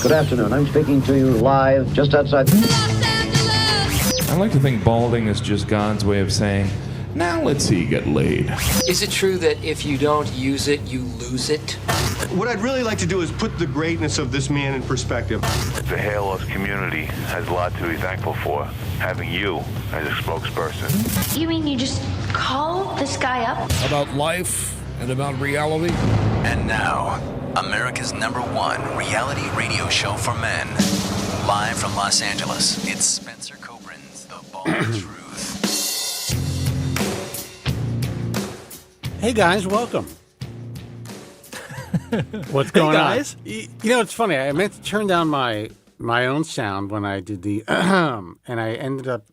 Good afternoon. I'm speaking to you live just outside I like to think balding is just God's way of saying, now let's see you get laid. Is it true that if you don't use it, you lose it? What I'd really like to do is put the greatness of this man in perspective. The hair loss community has a lot to be thankful for, having you as a spokesperson. You mean you just call this guy up? About life and about reality. And now, America's #1 reality radio show for men. Live from Los Angeles, it's Spencer Kobren's The Bald Truth. Hey guys, welcome. What's going guys? on? You know, it's funny. I meant to turn down my own sound when I did the and I ended up,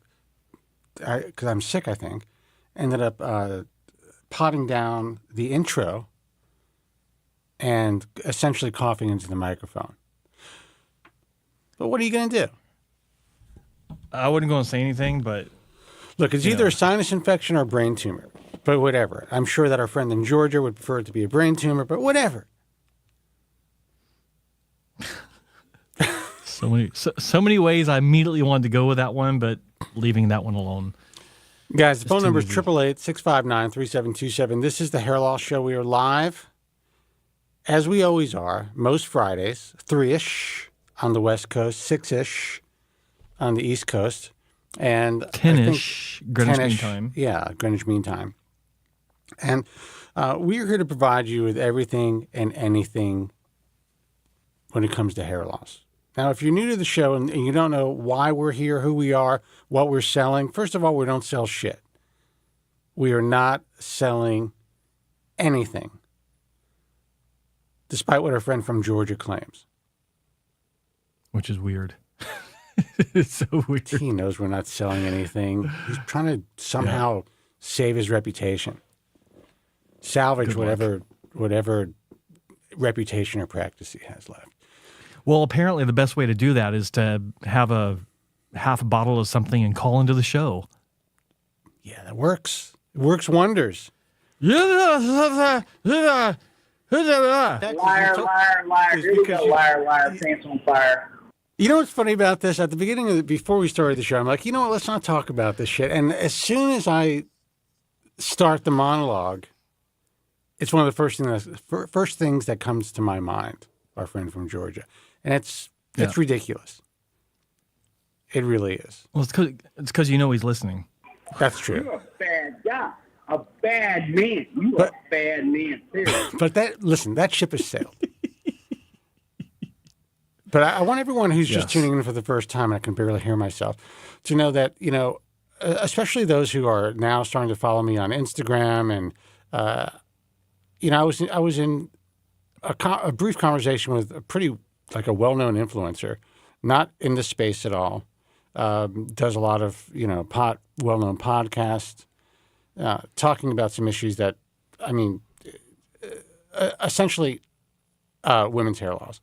because I'm sick, I think, ended up potting down the intro and essentially coughing into the microphone. But what are you going to do? I wasn't going to say anything, but... Look, it's either a sinus infection or a brain tumor, but whatever. I'm sure that our friend in Georgia would prefer it to be a brain tumor, but whatever. So many ways I immediately wanted to go with that one, but leaving that one alone. Guys, the phone number is 888-659-3727. This is the Hair Loss Show. We are live, as we always are, most Fridays, 3-ish on the West Coast, 6-ish on the East Coast, and 10-ish Greenwich Mean Time. Yeah, Greenwich Mean Time. And we are here to provide you with everything and anything when it comes to hair loss. Now, if you're new to the show and you don't know why we're here, who we are, what we're selling, first of all, we don't sell shit. We are not selling anything, despite what our friend from Georgia claims. Which is weird. It's so weird. He knows we're not selling anything. He's trying to somehow save his reputation, salvage whatever reputation or practice he has left. Well, apparently the best way to do that is to have a half a bottle of something and call into the show. Yeah, that works. It works wonders. Liar, liar, liar. Here we go, liar, pants on fire. You know what's funny about this? At the beginning before we started the show, I'm like, you know what? Let's not talk about this shit. And as soon as I start the monologue, it's one of the first things that comes to my mind. Our friend from Georgia, and it's ridiculous. It really is. Well, it's because you know he's listening. That's true. You're a bad guy, a bad man. You're a bad man, period. But that ship has sailed. But I want everyone who's just tuning in for the first time, and I can barely hear myself, to know that, you know, especially those who are now starting to follow me on Instagram, and you know, I was in a brief conversation with a a well-known influencer, not in this space at all, does a lot of, you know, well-known podcasts, talking about some issues that, I mean, essentially women's hair loss.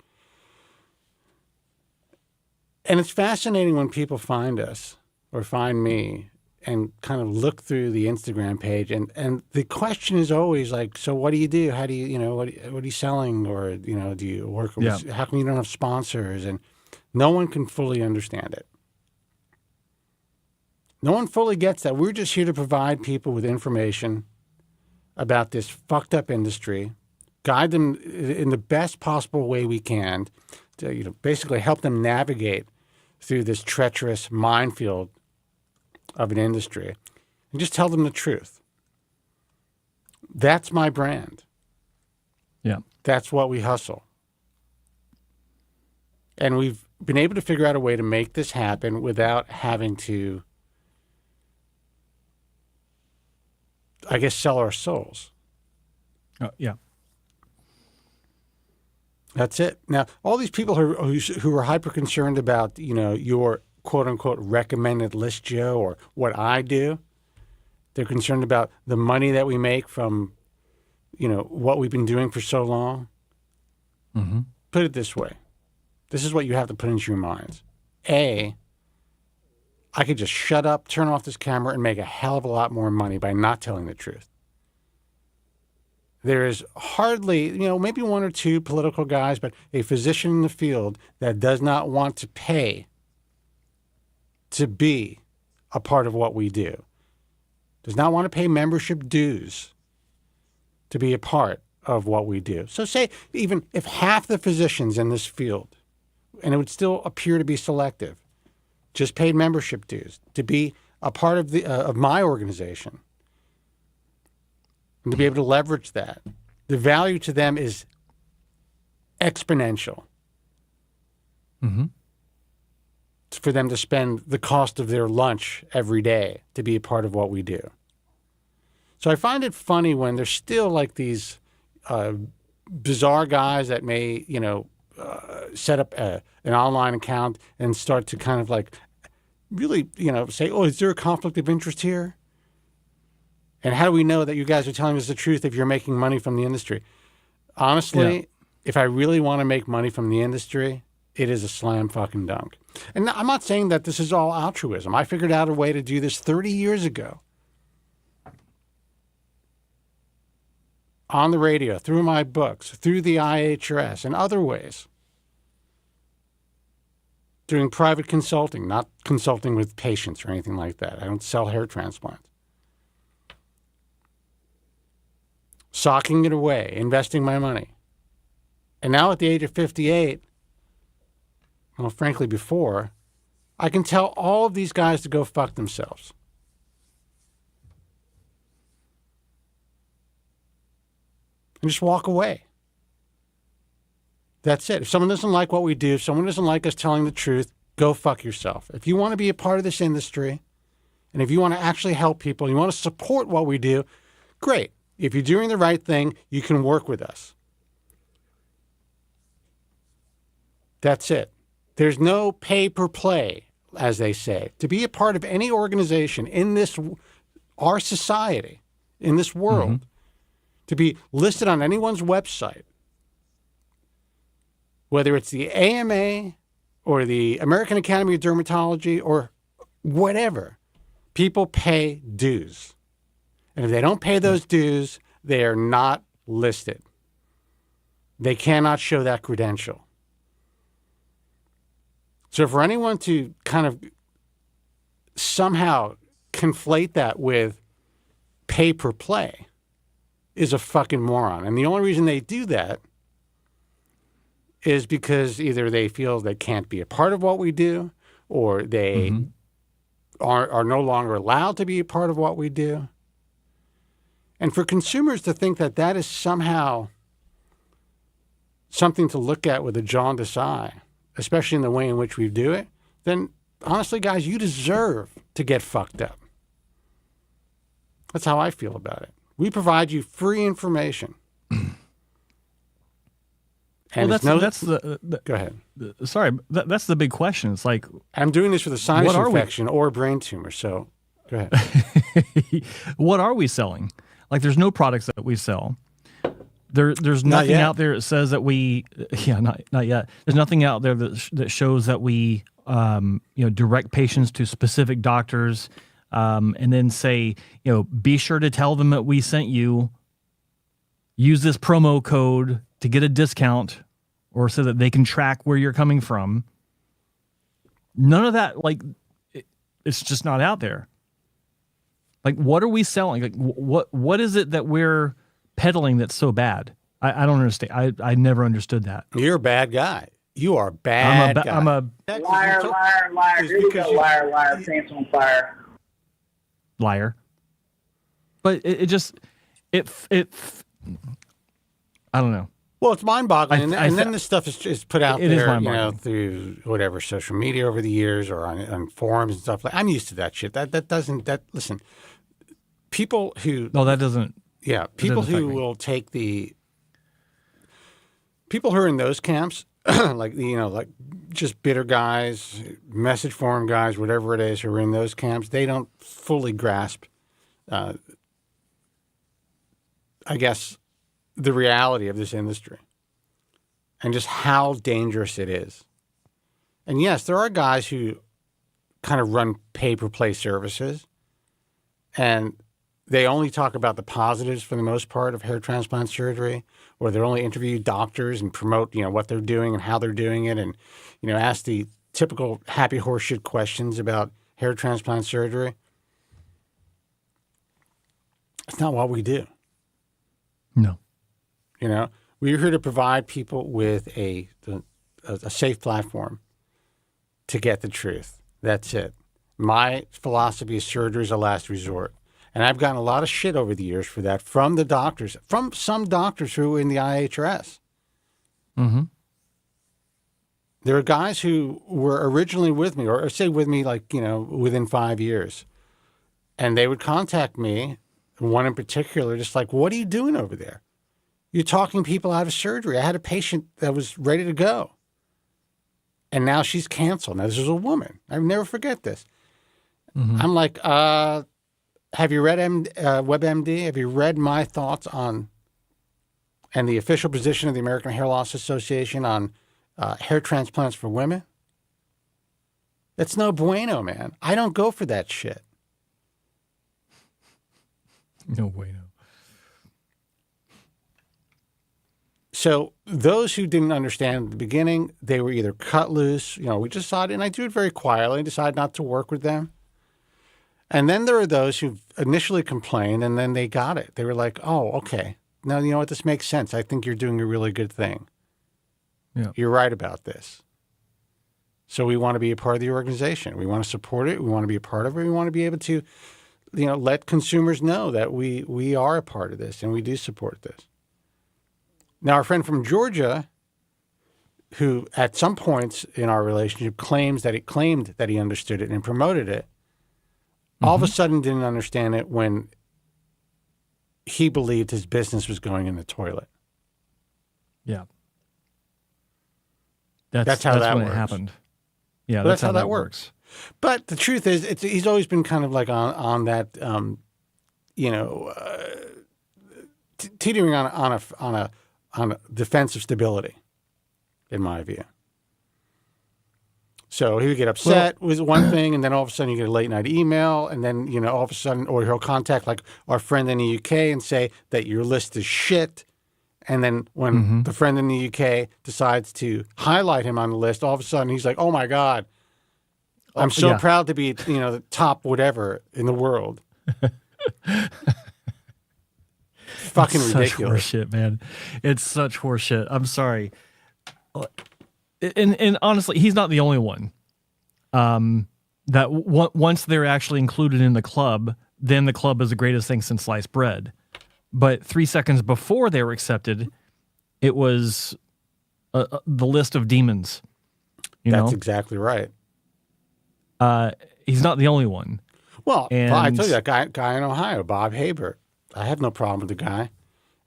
And it's fascinating when people find us or find me and kind of look through the Instagram page, and the question is always like, so what do you do? How do you, you know, what are you selling? Or, you know, do you work with, how come you don't have sponsors? And no one can fully understand it. No one fully gets that. We're just here to provide people with information about this fucked up industry, guide them in the best possible way we can to, you know, basically help them navigate through this treacherous minefield of an industry, and just tell them the truth. That's my brand. Yeah. That's what we hustle. And we've been able to figure out a way to make this happen without having to, I guess, sell our souls. Yeah. That's it. Now, all these people who are hyper concerned about, you know, your quote unquote recommended list, Joe, or what I do, they're concerned about the money that we make from, you know, what we've been doing for so long. Mm-hmm. Put it this way. This is what you have to put into your minds. A, I could just shut up, turn off this camera, and make a hell of a lot more money by not telling the truth. There is hardly, maybe one or two political guys, but a physician in the field that does not want to pay to be a part of what we do, does not want to pay membership dues to be a part of what we do. So say even if half the physicians in this field, and it would still appear to be selective, just paid membership dues to be a part of of my organization, and to be able to leverage that, the value to them is exponential. Mm-hmm. It's for them to spend the cost of their lunch every day to be a part of what we do. So I find it funny when there's still like these bizarre guys that may, set up an online account and start to kind of like really, say, oh, is there a conflict of interest here? And how do we know that you guys are telling us the truth if you're making money from the industry? Honestly, if I really want to make money from the industry, it is a slam fucking dunk. And I'm not saying that this is all altruism. I figured out a way to do this 30 years ago. On the radio, through my books, through the IHRS, and other ways. Doing private consulting, not consulting with patients or anything like that. I don't sell hair transplants. Socking it away, investing my money. And now at the age of 58, well, frankly, before, I can tell all of these guys to go fuck themselves. And just walk away. That's it. If someone doesn't like what we do, if someone doesn't like us telling the truth, go fuck yourself. If you want to be a part of this industry, and if you want to actually help people, you want to support what we do, great. If you're doing the right thing, you can work with us. That's it. There's no pay per play, as they say. To be a part of any organization in our society, in this world, to be listed on anyone's website, whether it's the AMA or the American Academy of Dermatology or whatever, people pay dues. And if they don't pay those dues, they are not listed. They cannot show that credential. So for anyone to kind of somehow conflate that with pay per play is a fucking moron. And the only reason they do that is because either they feel they can't be a part of what we do, or they are no longer allowed to be a part of what we do. And for consumers to think that that is somehow something to look at with a jaundiced eye, especially in the way in which we do it, then honestly, guys, you deserve to get fucked up. That's how I feel about it. We provide you free information. And well, that's the go ahead. Sorry, that's the big question. It's like, I'm doing this for the sinus infection or brain tumor. So go ahead. What are we selling? Like, there's no products that we sell. There's nothing out there that says that we, not yet. There's nothing out there that shows that we, direct patients to specific doctors, and then say, be sure to tell them that we sent you. Use this promo code to get a discount, or so that they can track where you're coming from. None of that, it's just not out there. Like, what are we selling? Like, what is it that we're peddling that's so bad? I don't understand. I never understood that. You're a bad guy. You are a bad guy. I'm a liar. Here you go, liar. Pants on fire. Liar. But it I don't know. Well, it's mind-boggling, and then this stuff is put out there, through whatever social media over the years, or on forums and stuff. I'm used to that shit. Listen, people who people who will take people who are in those camps, like just bitter guys, message forum guys, whatever it is, who are in those camps, they don't fully grasp, I guess, the reality of this industry and just how dangerous it is. And yes, there are guys who kind of run pay-per-play services, and they only talk about the positives for the most part of hair transplant surgery, or they only interview doctors and promote, what they're doing and how they're doing it, and, ask the typical happy horseshit questions about hair transplant surgery. It's not what we do. No. We're here to provide people with a safe platform to get the truth. That's it. My philosophy is surgery is a last resort. And I've gotten a lot of shit over the years for that from the doctors, from some doctors who were in the IHRS. Mm-hmm. There are guys who were originally with me, or say with me within 5 years. And they would contact me, one in particular, just like, what are you doing over there? You're talking people out of surgery. I had a patient that was ready to go. And now she's canceled. Now, this is a woman. I'll never forget this. Mm-hmm. I'm like, have you read WebMD? Have you read my thoughts on, and the official position of the American Hair Loss Association on hair transplants for women? That's no bueno, man. I don't go for that shit. No bueno. So those who didn't understand at the beginning, they were either cut loose. We decided, and I do it very quietly, decided not to work with them. And then there are those who initially complained, and then they got it. They were like, oh, okay. Now, you know what? This makes sense. I think you're doing a really good thing. Yeah. You're right about this. So we want to be a part of the organization. We want to support it. We want to be a part of it. We want to be able to, let consumers know that we are a part of this and we do support this. Now, our friend from Georgia, who at some points in our relationship claimed that he understood it and promoted it, all of a sudden didn't understand it when he believed his business was going in the toilet. Yeah. That's how that when works. It happened. Yeah, that's how that works. But the truth is, he's always been kind of like on that, teetering on a defensive stability, in my view. So he would get upset with one thing, and then all of a sudden you get a late night email, and then, all of a sudden, or he'll contact like our friend in the UK and say that your list is shit. And then when the friend in the UK decides to highlight him on the list, all of a sudden he's like, oh my God, I'm so proud to be, the top whatever in the world. Fucking it's ridiculous. Such horseshit, man. It's such horseshit. I'm sorry. And honestly, he's not the only one. That once they're actually included in the club, then the club is the greatest thing since sliced bread. But 3 seconds before they were accepted, it was the list of demons. That's exactly right. He's not the only one. Well, I tell you, that guy in Ohio, Bob Habert, I have no problem with the guy.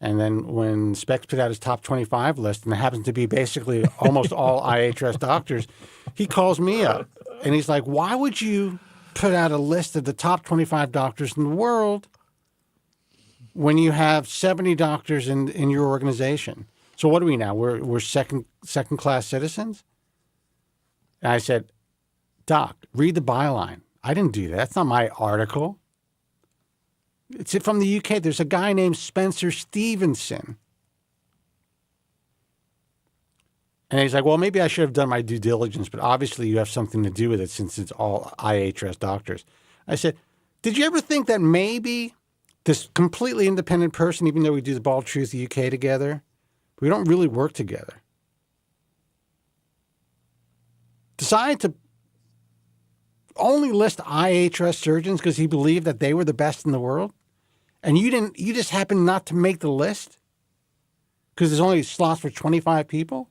And then when Specs put out his top 25 list, and it happens to be basically almost all IHRS doctors, he calls me up. And he's like, why would you put out a list of the top 25 doctors in the world when you have 70 doctors in your organization? So what are we now? We're second class citizens? And I said, Doc, read the byline. I didn't do that. That's not my article. It's from the UK. There's a guy named Spencer Stevenson. And he's like, well, maybe I should have done my due diligence, but obviously you have something to do with it since it's all IHRS doctors. I said, did you ever think that maybe this completely independent person, even though we do the Bald Truth UK together, we don't really work together, decided to only list IHRS surgeons because he believed that they were the best in the world? And you just happened not to make the list because there's only slots for 25 people?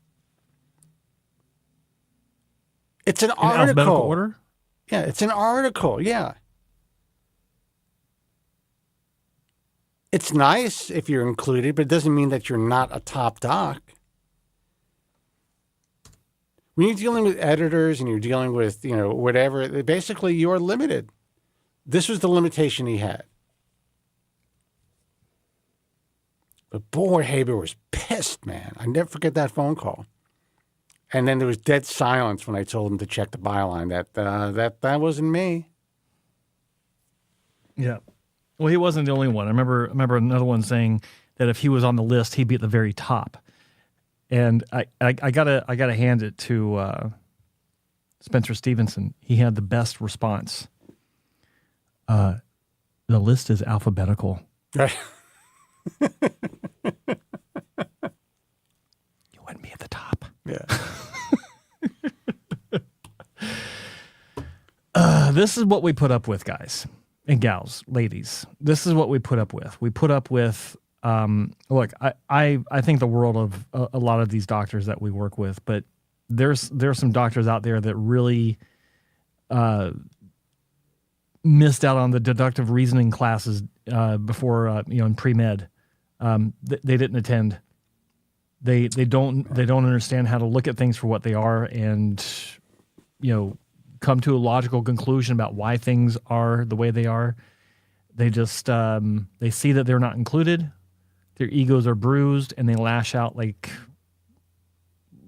It's an article. In alphabetical order? Yeah, it's an article. Yeah. It's nice if you're included, but it doesn't mean that you're not a top doc. When you're dealing with editors and you're dealing with, whatever, basically you're limited. This was the limitation he had. But boy, Haber was pissed, man. I never forget that phone call. And then there was dead silence when I told him to check the byline. That wasn't me. Yeah. Well, he wasn't the only one. I remember another one saying that if he was on the list, he'd be at the very top. And I gotta hand it to Spencer Stevenson. He had the best response. The list is alphabetical. Right. You wouldn't be at the top. Yeah. This is what we put up with, guys and gals, ladies. This is what we put up with. We put up with. Look, I think the world of a lot of these doctors that we work with, but there's some doctors out there that really missed out on the deductive reasoning classes before in pre-med. They didn't attend. They don't understand how to look at things for what they are and come to a logical conclusion about why things are the way they are. They just they see that they're not included. Their egos are bruised, and they lash out like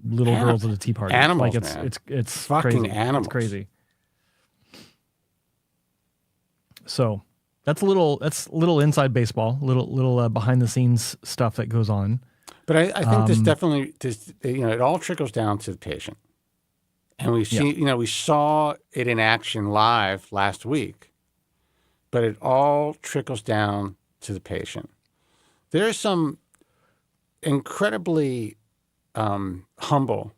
little girls at a tea party. Animals, like man. it's fucking crazy. animals. It's crazy. So that's a little inside baseball, little behind the scenes stuff that goes on. But I think this definitely it all trickles down to the patient, and we see we saw it in action live last week, but it all trickles down to the patient. There's some incredibly humble,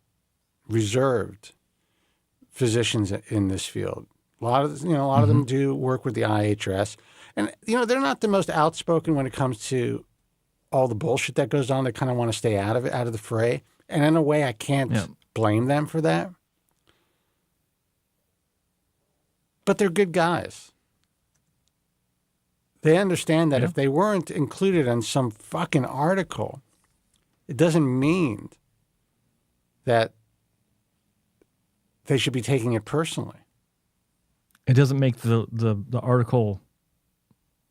reserved physicians in this field. A lot of them do work with the IHRS, and they're not the most outspoken when it comes to all the bullshit that goes on. They kind of want to stay out of it, out of the fray. And in a way, I can't blame them for that. But they're good guys. They understand that if they weren't included in some fucking article, it doesn't mean that they should be taking it personally. It doesn't make the article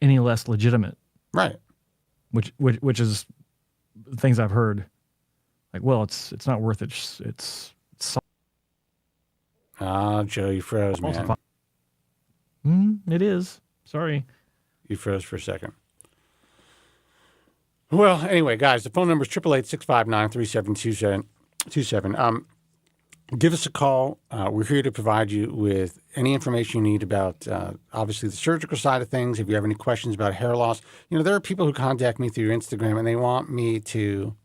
any less legitimate. Right. Which is things I've heard. Like, well, it's not worth it. It's Joe, you froze, man. It is. Sorry. You froze for a second. Well, anyway, guys, the phone number is 888-659-3727. Give us a call. We're here to provide you with any information you need about, obviously, the surgical side of things. If you have any questions about hair loss, there are people who contact me through Instagram and they want me to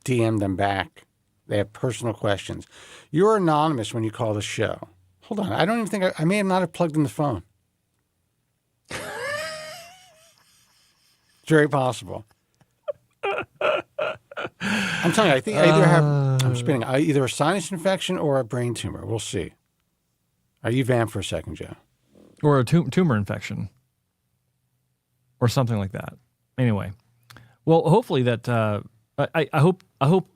DM them back. They have personal questions. You're anonymous when you call the show. Hold on. I don't even think I may not have plugged in the phone. It's very possible. I'm telling you, I think I either have, I'm spinning, either a sinus infection or a brain tumor. We'll see. Are you vamped for a second, Joe? Or a tumor infection. Or something like that. Anyway. Well, hopefully that, I hope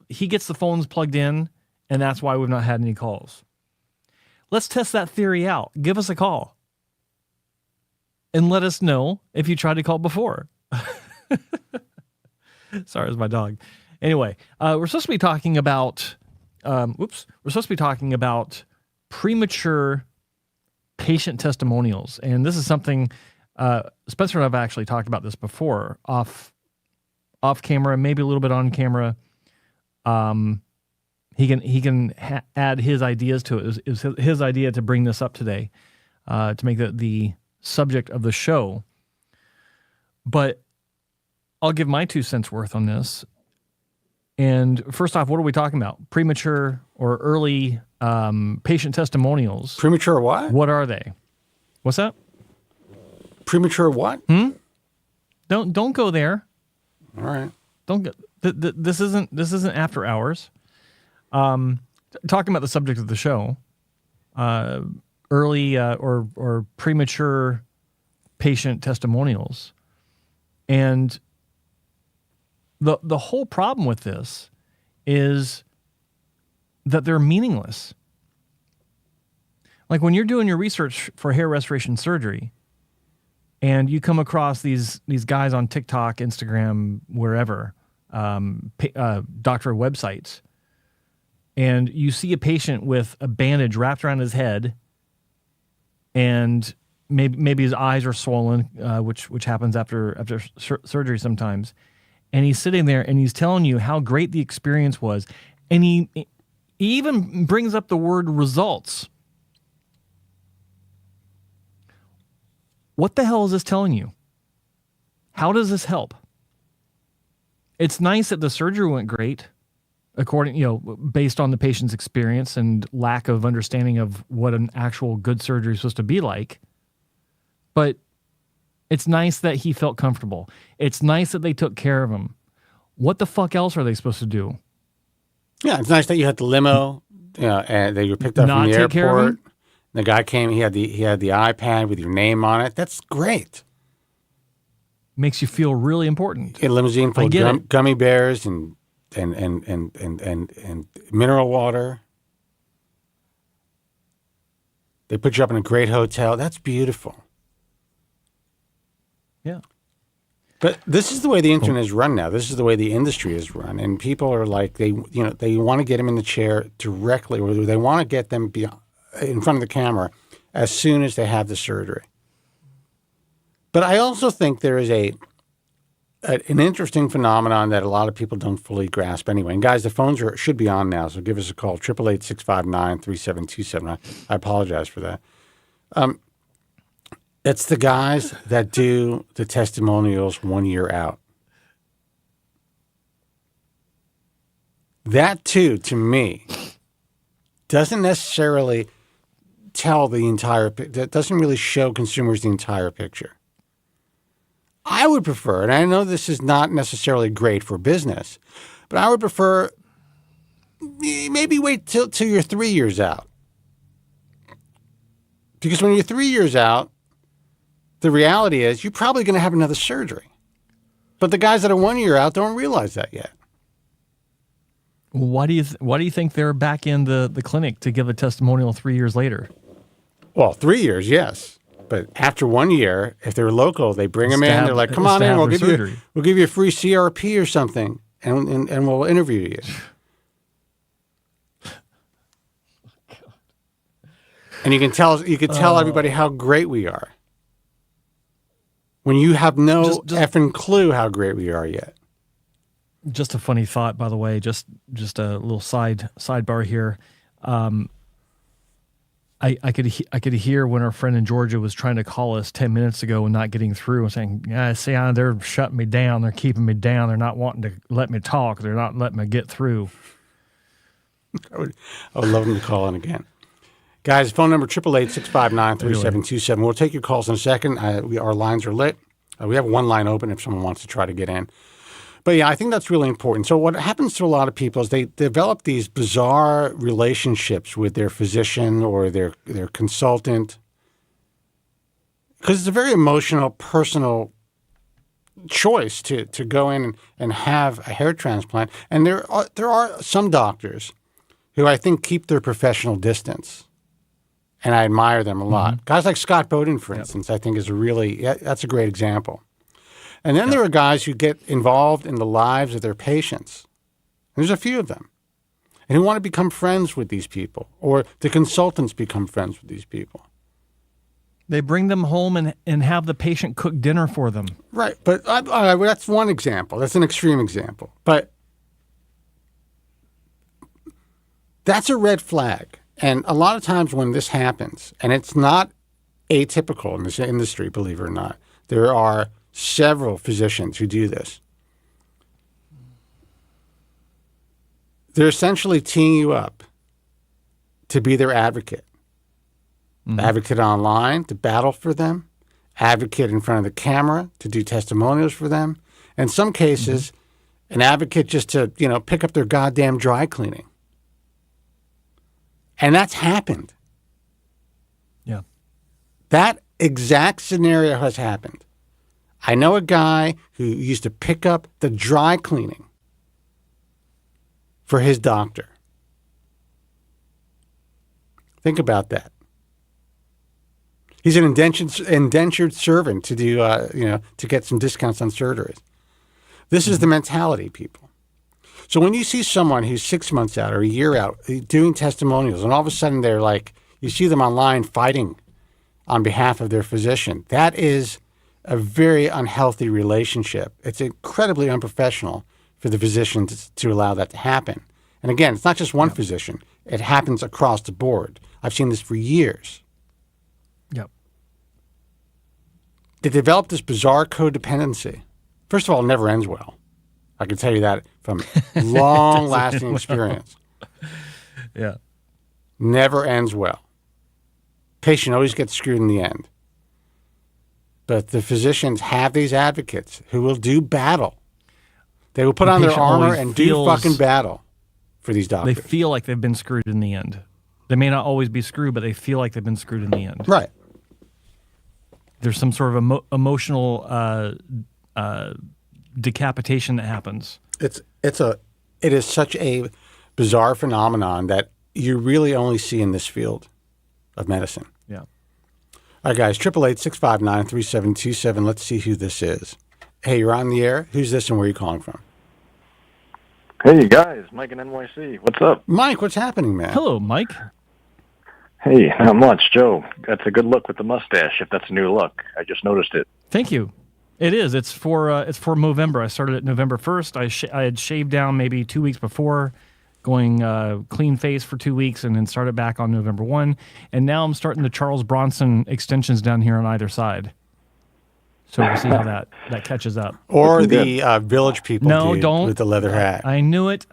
he gets the phones plugged in, and that's why we've not had any calls. Let's test that theory out. Give us a call. And let us know if you tried to call before. Sorry, it was my dog. Anyway, we're supposed to be talking about, premature patient testimonials. And this is something, Spencer and I have actually talked about this before, off camera, maybe a little bit on camera. He can add his ideas to it. It was his idea to bring this up today, to make the subject of the show. But I'll give my 2 cents worth on this. And first off, what are we talking about? Premature or early patient testimonials. Premature what? What are they? What's that? Premature what? Don't go there. All right. Don't get. This isn't after hours. Talking about the subject of the show. Early or premature patient testimonials, and the whole problem with this is that they're meaningless. Like when you're doing your research for hair restoration surgery and you come across these guys on TikTok, Instagram, wherever, doctor websites, and you see a patient with a bandage wrapped around his head and maybe his eyes are swollen, which happens after surgery sometimes. And he's sitting there and he's telling you how great the experience was. And he even brings up the word results. What the hell is this telling you? How does this help? It's nice that the surgery went great, based on the patient's experience and lack of understanding of what an actual good surgery is supposed to be like. But it's nice that he felt comfortable. It's nice that they took care of him. What the fuck else are they supposed to do? Yeah, it's nice that you had the limo, and that you were picked up from the airport. The guy came. He had the iPad with your name on it. That's great. Makes you feel really important. A limousine full of gummy bears and mineral water. They put you up in a great hotel. That's beautiful. Yeah. But this is the way the internet is run now. This is the way the industry is run, and people are like they want to get them in the chair directly, or they want to get them in front of the camera as soon as they have the surgery. But I also think there is an interesting phenomenon that a lot of people don't fully grasp anyway. And guys, the phones should be on now, so give us a call, 888-659-3727. I apologize for that. It's the guys that do the testimonials 1 year out. That, too, to me, doesn't necessarily tell the entire picture. That doesn't really show consumers the entire picture. I would prefer, and I know this is not necessarily great for business, but I would prefer maybe wait till you're 3 years out. Because when you're 3 years out, the reality is you're probably going to have another surgery. But the guys that are 1 year out don't realize that yet. Why do you think they're back in the clinic to give a testimonial 3 years later? Well, 3 years, yes. But after 1 year, if they're local, they bring them in. They're like, "Come on in. We'll give you a free CRP or something, and we'll interview you." And you can tell everybody how great we are when you have no effing clue how great we are yet. Just a funny thought, by the way. Just a little sidebar here. I could hear when our friend in Georgia was trying to call us 10 minutes ago and not getting through and saying, "Yeah, see, they're shutting me down. They're keeping me down. They're not wanting to let me talk. They're not letting me get through." I would love them to call in again. Guys, phone number 888-659-3727. We'll take your calls in a second. Our lines are lit. We have one line open if someone wants to try to get in. But yeah, I think that's really important. So what happens to a lot of people is they develop these bizarre relationships with their physician or their consultant, because it's a very emotional, personal choice to go in and have a hair transplant. And there are some doctors who I think keep their professional distance, and I admire them a lot. Mm-hmm. Guys like Scott Bowden, for instance, I think that's a great example. And then there are guys who get involved in the lives of their patients. There's a few of them. And who want to become friends with these people, or the consultants become friends with these people. They bring them home and have the patient cook dinner for them. Right. But that's one example. That's an extreme example. But that's a red flag. And a lot of times when this happens, and it's not atypical in this industry, believe it or not, there are several physicians who do this. They're essentially teeing you up to be their advocate. Mm-hmm. Advocate online, to battle for them. Advocate in front of the camera, to do testimonials for them. In some cases, an advocate just to, pick up their goddamn dry cleaning. And that's happened. Yeah. That exact scenario has happened. I know a guy who used to pick up the dry cleaning for his doctor. Think about that. He's an indentured servant to do, to get some discounts on surgeries. This is the mentality, people. So when you see someone who's 6 months out or a year out doing testimonials, and all of a sudden they're like, you see them online fighting on behalf of their physician. That is a very unhealthy relationship. It's incredibly unprofessional for the physician to allow that to happen. And again, it's not just one physician. It happens across the board. I've seen this for years. Yep. They develop this bizarre codependency. First of all, it never ends well. I can tell you that from long-lasting experience. Yeah. Never ends well. Patient always gets screwed in the end. But the physicians have these advocates who will do battle. They will put on their armor and do fucking battle for these doctors. They feel like they've been screwed in the end. They may not always be screwed, but they feel like they've been screwed in the end. Right. There's some sort of emotional decapitation that happens. It is such a bizarre phenomenon that you really only see in this field of medicine. Yeah. All right, guys, 888-659-3727. Let's see who this is. Hey, you're on the air. Who's this and where are you calling from? Hey, guys. Mike in NYC. What's up? Mike, what's happening, man? Hello, Mike. Hey, not much. Joe, that's a good look with the mustache, if that's a new look. I just noticed it. Thank you. It is. It's for Movember. I started at November 1st. I had shaved down maybe 2 weeks before, going clean face for 2 weeks, and then started back on November 1. And now I'm starting the Charles Bronson extensions down here on either side. So we'll see how that catches up. Or the Village People dude don't. with the leather hat. I knew it.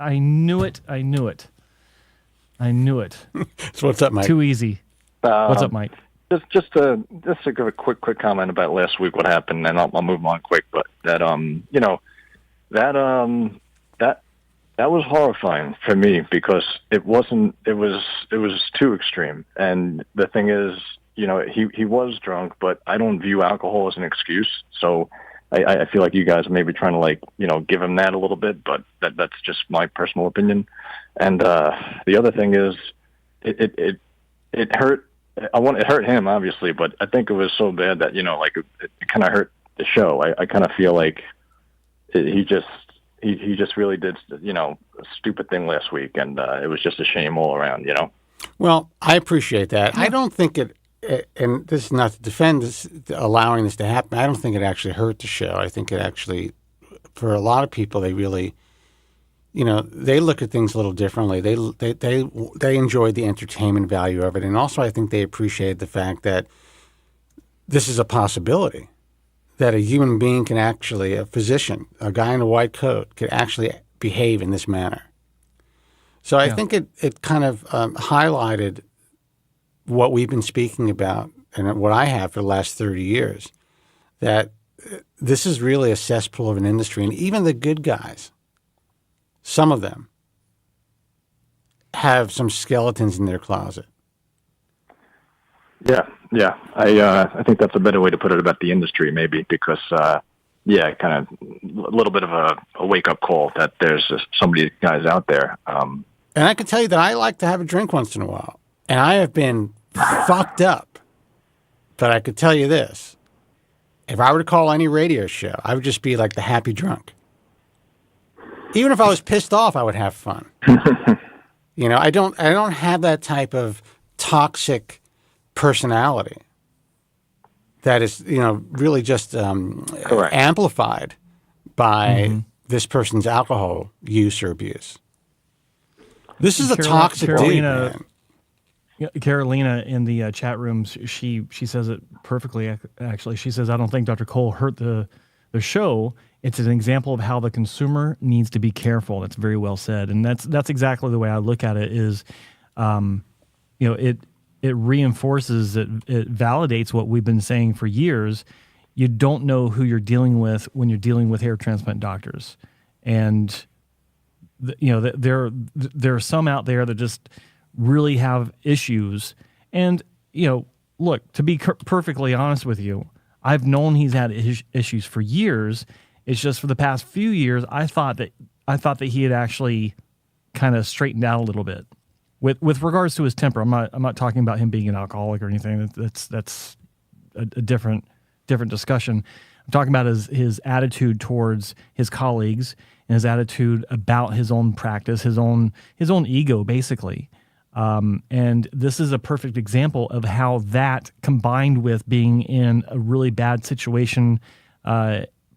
So what's up, Mike? Too easy. What's up, Mike? Just to give a quick comment about last week, what happened, and I'll move on quick. But that was horrifying for me because it was too extreme. And the thing is, he was drunk, but I don't view alcohol as an excuse. So I feel like you guys are maybe trying to give him that a little bit, but that's just my personal opinion. And the other thing is, it hurt. It hurt him obviously, but I think it was so bad that it kind of hurt the show. I kind of feel like he just really did a stupid thing last week, and it was just a shame all around. Well, I appreciate that. I don't think it. And this is not to defend this, allowing this to happen. I don't think it actually hurt the show. I think it actually, for a lot of people, they really, they look at things a little differently. They enjoyed the entertainment value of it, and also I think they appreciated the fact that this is a possibility that a human being can actually, a physician, a guy in a white coat, could actually behave in this manner. So I think it kind of highlighted what we've been speaking about and what I have for the last 30 years, that this is really a cesspool of an industry. And even the good guys, some of them, have some skeletons in their closet. Yeah. I think that's a better way to put it about the industry, maybe, because, kind of a little bit of a wake-up call that there's some of these guys out there. And I can tell you that I like to have a drink once in a while. And I have been fucked up. But I could tell you this. If I were to call any radio show, I would just be like the happy drunk. Even if I was pissed off, I would have fun. I don't have that type of toxic personality that is, really just amplified by this person's alcohol use or abuse. This is a toxic dude, man. Carolina in the chat rooms, she says it perfectly, actually. She says, I don't think Dr. Cole hurt the show. It's an example of how the consumer needs to be careful. That's very well said. And that's exactly the way I look at it is, it reinforces, it validates what we've been saying for years. You don't know who you're dealing with when you're dealing with hair transplant doctors. And, there are some out there that just really have issues. And, look, to be perfectly honest with you, I've known he's had issues for years. It's just for the past few years, I thought that he had actually kind of straightened out a little bit with regards to his temper. I'm not talking about him being an alcoholic or anything. That's a different discussion. I'm talking about his attitude towards his colleagues and his attitude about his own practice, his own ego, basically. And this is a perfect example of how that, combined with being in a really bad situation,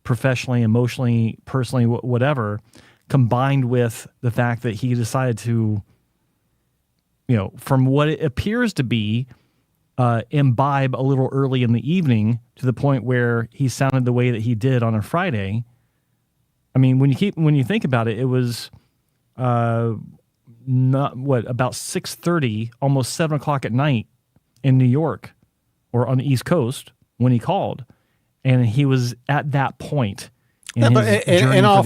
professionally, emotionally, personally, whatever, combined with the fact that he decided to, from what it appears to be, imbibe a little early in the evening to the point where he sounded the way that he did on a Friday. I mean, when you think about it, it was about 6:30, almost 7 o'clock at night in New York or on the East Coast when he called, and he was at that point. In all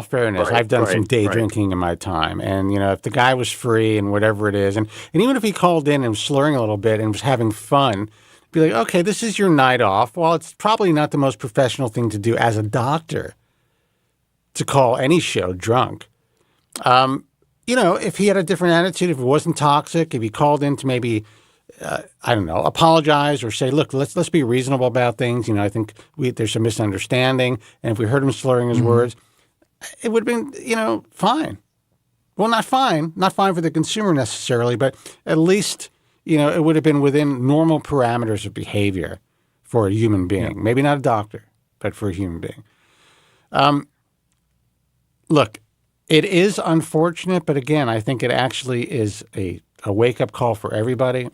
fairness, I've done some day drinking in my time, and if the guy was free and whatever it is, and even if he called in and was slurring a little bit and was having fun, be like, okay, this is your night off. Well, it's probably not the most professional thing to do as a doctor to call any show drunk. If he had a different attitude, if it wasn't toxic, if he called in to maybe, apologize or say, look, let's be reasonable about things. I think there's some misunderstanding. And if we heard him slurring his words, it would have been, fine. Well, not fine for the consumer necessarily, but at least, it would have been within normal parameters of behavior for a human being. Yeah. Maybe not a doctor, but for a human being. Look, it is unfortunate, but again, I think it actually is a wake-up call for everybody.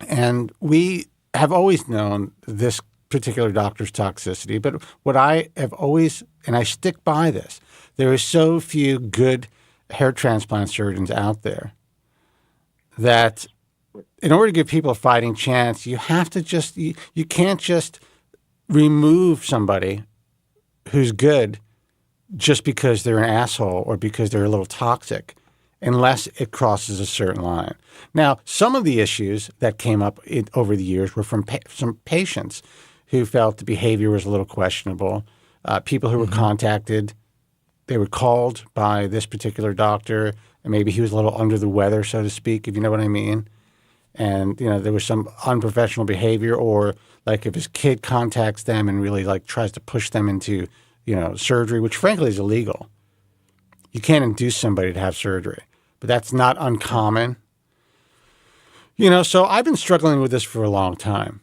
And we have always known this particular doctor's toxicity, but what I have always, and I stick by this, there are so few good hair transplant surgeons out there that in order to give people a fighting chance, you have to you can't just remove somebody who's good just because they're an asshole or because they're a little toxic, unless it crosses a certain line. Now, some of the issues that came up over the years were from some patients who felt the behavior was a little questionable, people who were contacted, they were called by this particular doctor, and maybe he was a little under the weather, so to speak, if you know what I mean. And, there was some unprofessional behavior, or like if his kid contacts them and really tries to push them into surgery, which frankly is illegal. You can't induce somebody to have surgery, but that's not uncommon. So I've been struggling with this for a long time,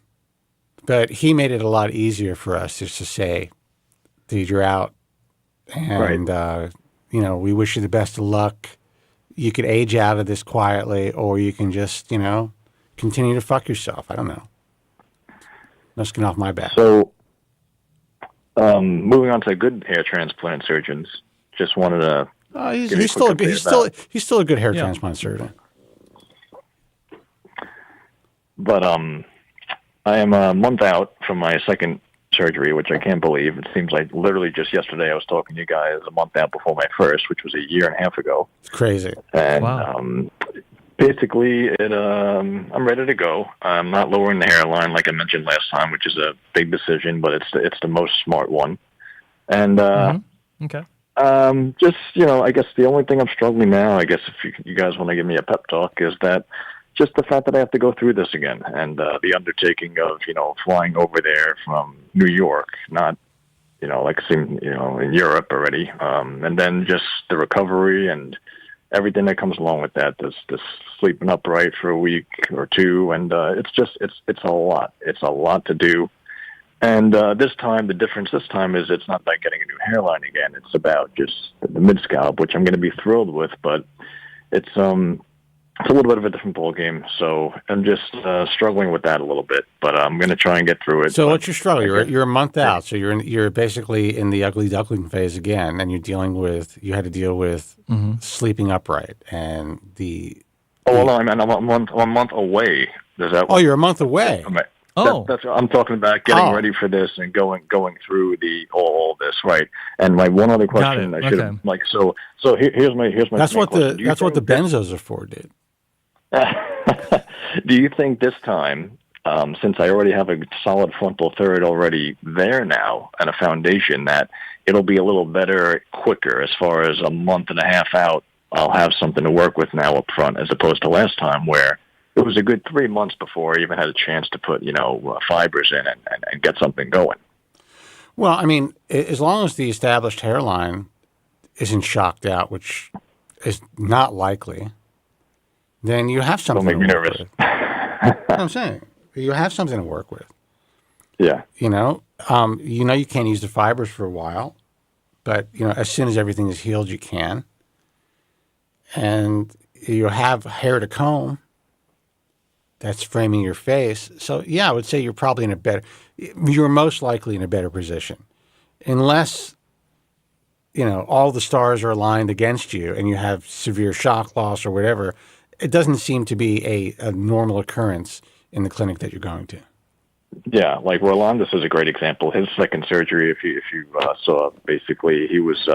but he made it a lot easier for us just to say, dude, you're out. And, we wish you the best of luck. You could age out of this quietly, or you can just, continue to fuck yourself. I don't know. Let's get off my back. So, moving on to good hair transplant surgeons, just wanted to. He's still a good hair transplant surgeon. But I am a month out from my second surgery, which I can't believe. It seems like literally just yesterday I was talking to you guys a month out before my first, which was a year and a half ago. It's crazy. And basically, I'm ready to go. I'm not lowering the hairline like I mentioned last time, which is a big decision, but it's the most smart one. And okay. Just I guess the only thing I'm struggling now, I guess if you guys want to give me a pep talk, is that just the fact that I have to go through this again, and the undertaking of flying over there from New York, not like in Europe already, and then just the recovery and everything that comes along with that. This sleeping upright for a week or two, and it's a lot. It's a lot to do. And the difference this time is it's not like getting a new hairline again. It's about just the mid scalp, which I'm going to be thrilled with, but it's a little bit of a different ball game. So I'm just struggling with that a little bit, but I'm going to try and get through it. So what's your struggle? You're a month out, so you're basically in the ugly duckling phase again, and you had to deal with sleeping upright and the. Oh, well, I'm a month away. Does that? Oh, you're a month away. That's I'm talking about getting ready for this and going through all this, right? And my one other question I should have so here's my that's what the benzos are for, dude. Do you think this time, since I already have a solid frontal third already there now and a foundation, that it'll be a little better quicker as far as a month and a half out? I'll have something to work with now up front, as opposed to last time where it was a good 3 months before I even had a chance to put, fibers in and get something going. Well, I mean, as long as the established hairline isn't shocked out, which is not likely, then you have something Don't make me to work nervous. with. That's what I'm saying. You have something to work with. Yeah. You can't use the fibers for a while, but, as soon as everything is healed, you can. And you have hair to comb that's framing your face. So, yeah, I would say you're most likely in a better position. Unless, all the stars are aligned against you and you have severe shock loss or whatever, it doesn't seem to be a normal occurrence in the clinic that you're going to. Yeah, like Rolandis is a great example. His second surgery, if you saw, basically he was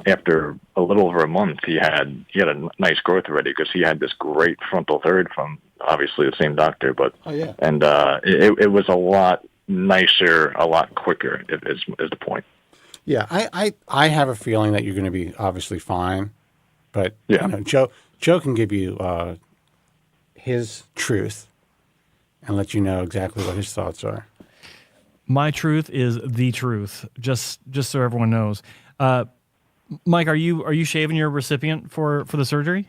after a little over a month, he had a nice growth already because he had this great frontal third from obviously the same doctor, but and it was a lot nicer, a lot quicker. Is the point? Yeah, I have a feeling that you're going to be obviously fine, but Joe can give you his truth and let you know exactly what his thoughts are. My truth is the truth, just so everyone knows. Mike, are you shaving your recipient for the surgery?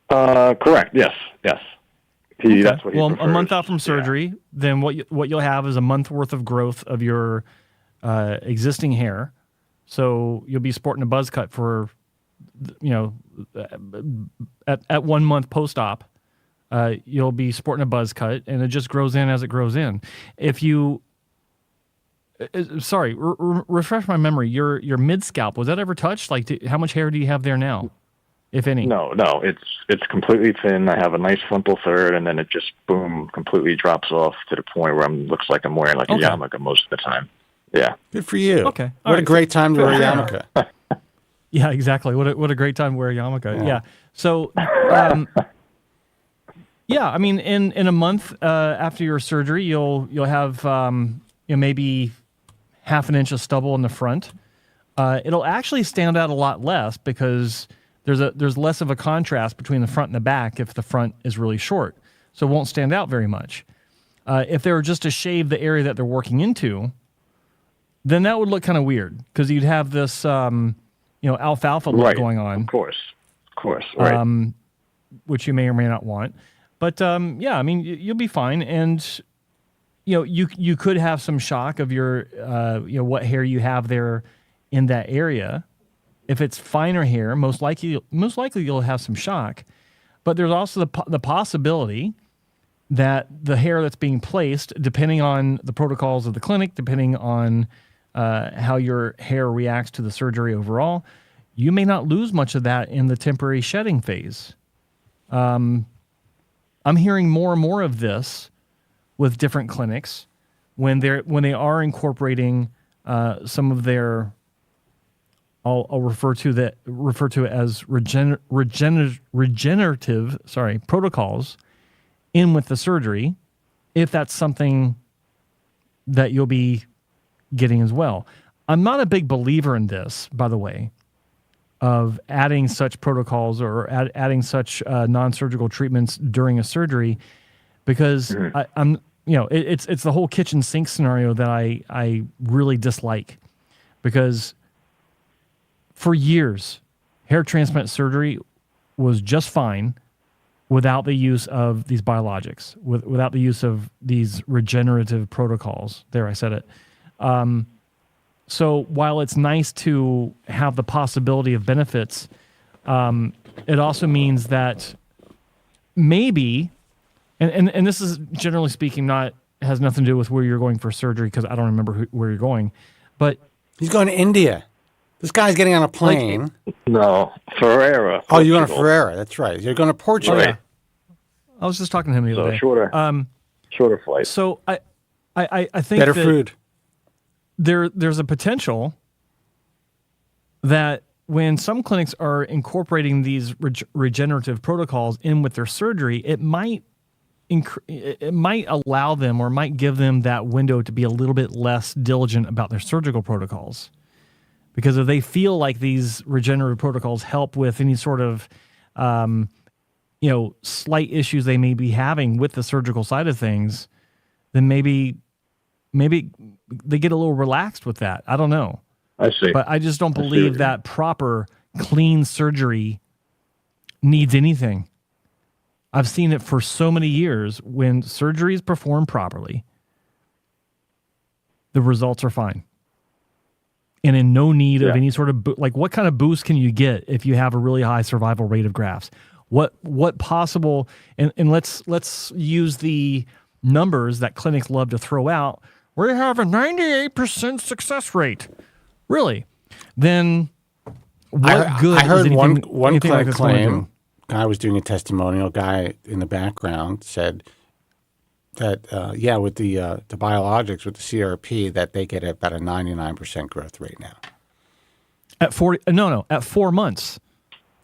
Correct. Yes. Okay. That's what he prefers. A month out from surgery, then what you'll have is a month worth of growth of your existing hair. So you'll be sporting a buzz cut for, at 1 month post-op. You'll be sporting a buzz cut, and it just grows in as it grows in. If you, refresh my memory. Your mid scalp, was that ever touched? Like, how much hair do you have there now, if any? No, it's completely thin. I have a nice frontal third, and then it just completely drops off to the point where it looks like I'm wearing a yarmulke most of the time. Yeah. Good for you. Okay. What a great time to wear a yarmulke. Yeah, exactly. What a great time to wear a yarmulke. Yeah. So. Yeah, I mean, in a month after your surgery, you'll have maybe half an inch of stubble in the front. It'll actually stand out a lot less because there's less of a contrast between the front and the back if the front is really short, so it won't stand out very much. If they were just to shave the area that they're working into, then that would look kind of weird because you'd have this alfalfa look going on. Of course, right. Which you may or may not want. But I mean, you'll be fine, and you could have some shock of your what hair you have there in that area. If it's finer hair, most likely you'll have some shock. But there's also the possibility that the hair that's being placed, depending on the protocols of the clinic, depending on how your hair reacts to the surgery overall, you may not lose much of that in the temporary shedding phase. I'm hearing more and more of this with different clinics when they are incorporating some of their I'll refer to it as regenerative protocols in with the surgery, if that's something that you'll be getting as well. I'm not a big believer in this, by the way, of adding such protocols or adding such non-surgical treatments during a surgery, because it's the whole kitchen sink scenario that I really dislike, because for years hair transplant surgery was just fine without the use of these biologics, without the use of these regenerative protocols. There, I said it. So while it's nice to have the possibility of benefits, it also means that maybe, and this is generally speaking has nothing to do with where you're going for surgery, because I don't remember where you're going, but he's going to India. This guy's getting on a plane. No, Ferreira. Oh, you're going to Ferreira. That's right. You're going to Portugal. Oh, yeah. I was just talking to him the other day. Shorter flight. So I think better that food. There's a potential that when some clinics are incorporating these regenerative protocols in with their surgery, it might allow them, or might give them that window to be a little bit less diligent about their surgical protocols. Because if they feel like these regenerative protocols help with any sort of slight issues they may be having with the surgical side of things, then maybe they get a little relaxed with that. I don't know. I see. But I just don't believe that proper, clean surgery needs anything. I've seen it for so many years. When surgery is performed properly, the results are fine. And in no need of any sort of, like, what kind of boost can you get if you have a really high survival rate of grafts? What possible, and let's use the numbers that clinics love to throw out. We have a 98% success rate. Really? Then what good I heard is anything, one anything like clinic this going to claim, do? I was doing a testimonial, guy in the background said that, with the biologics, with the CRP, that they get about a 99% growth rate now. At 4 months.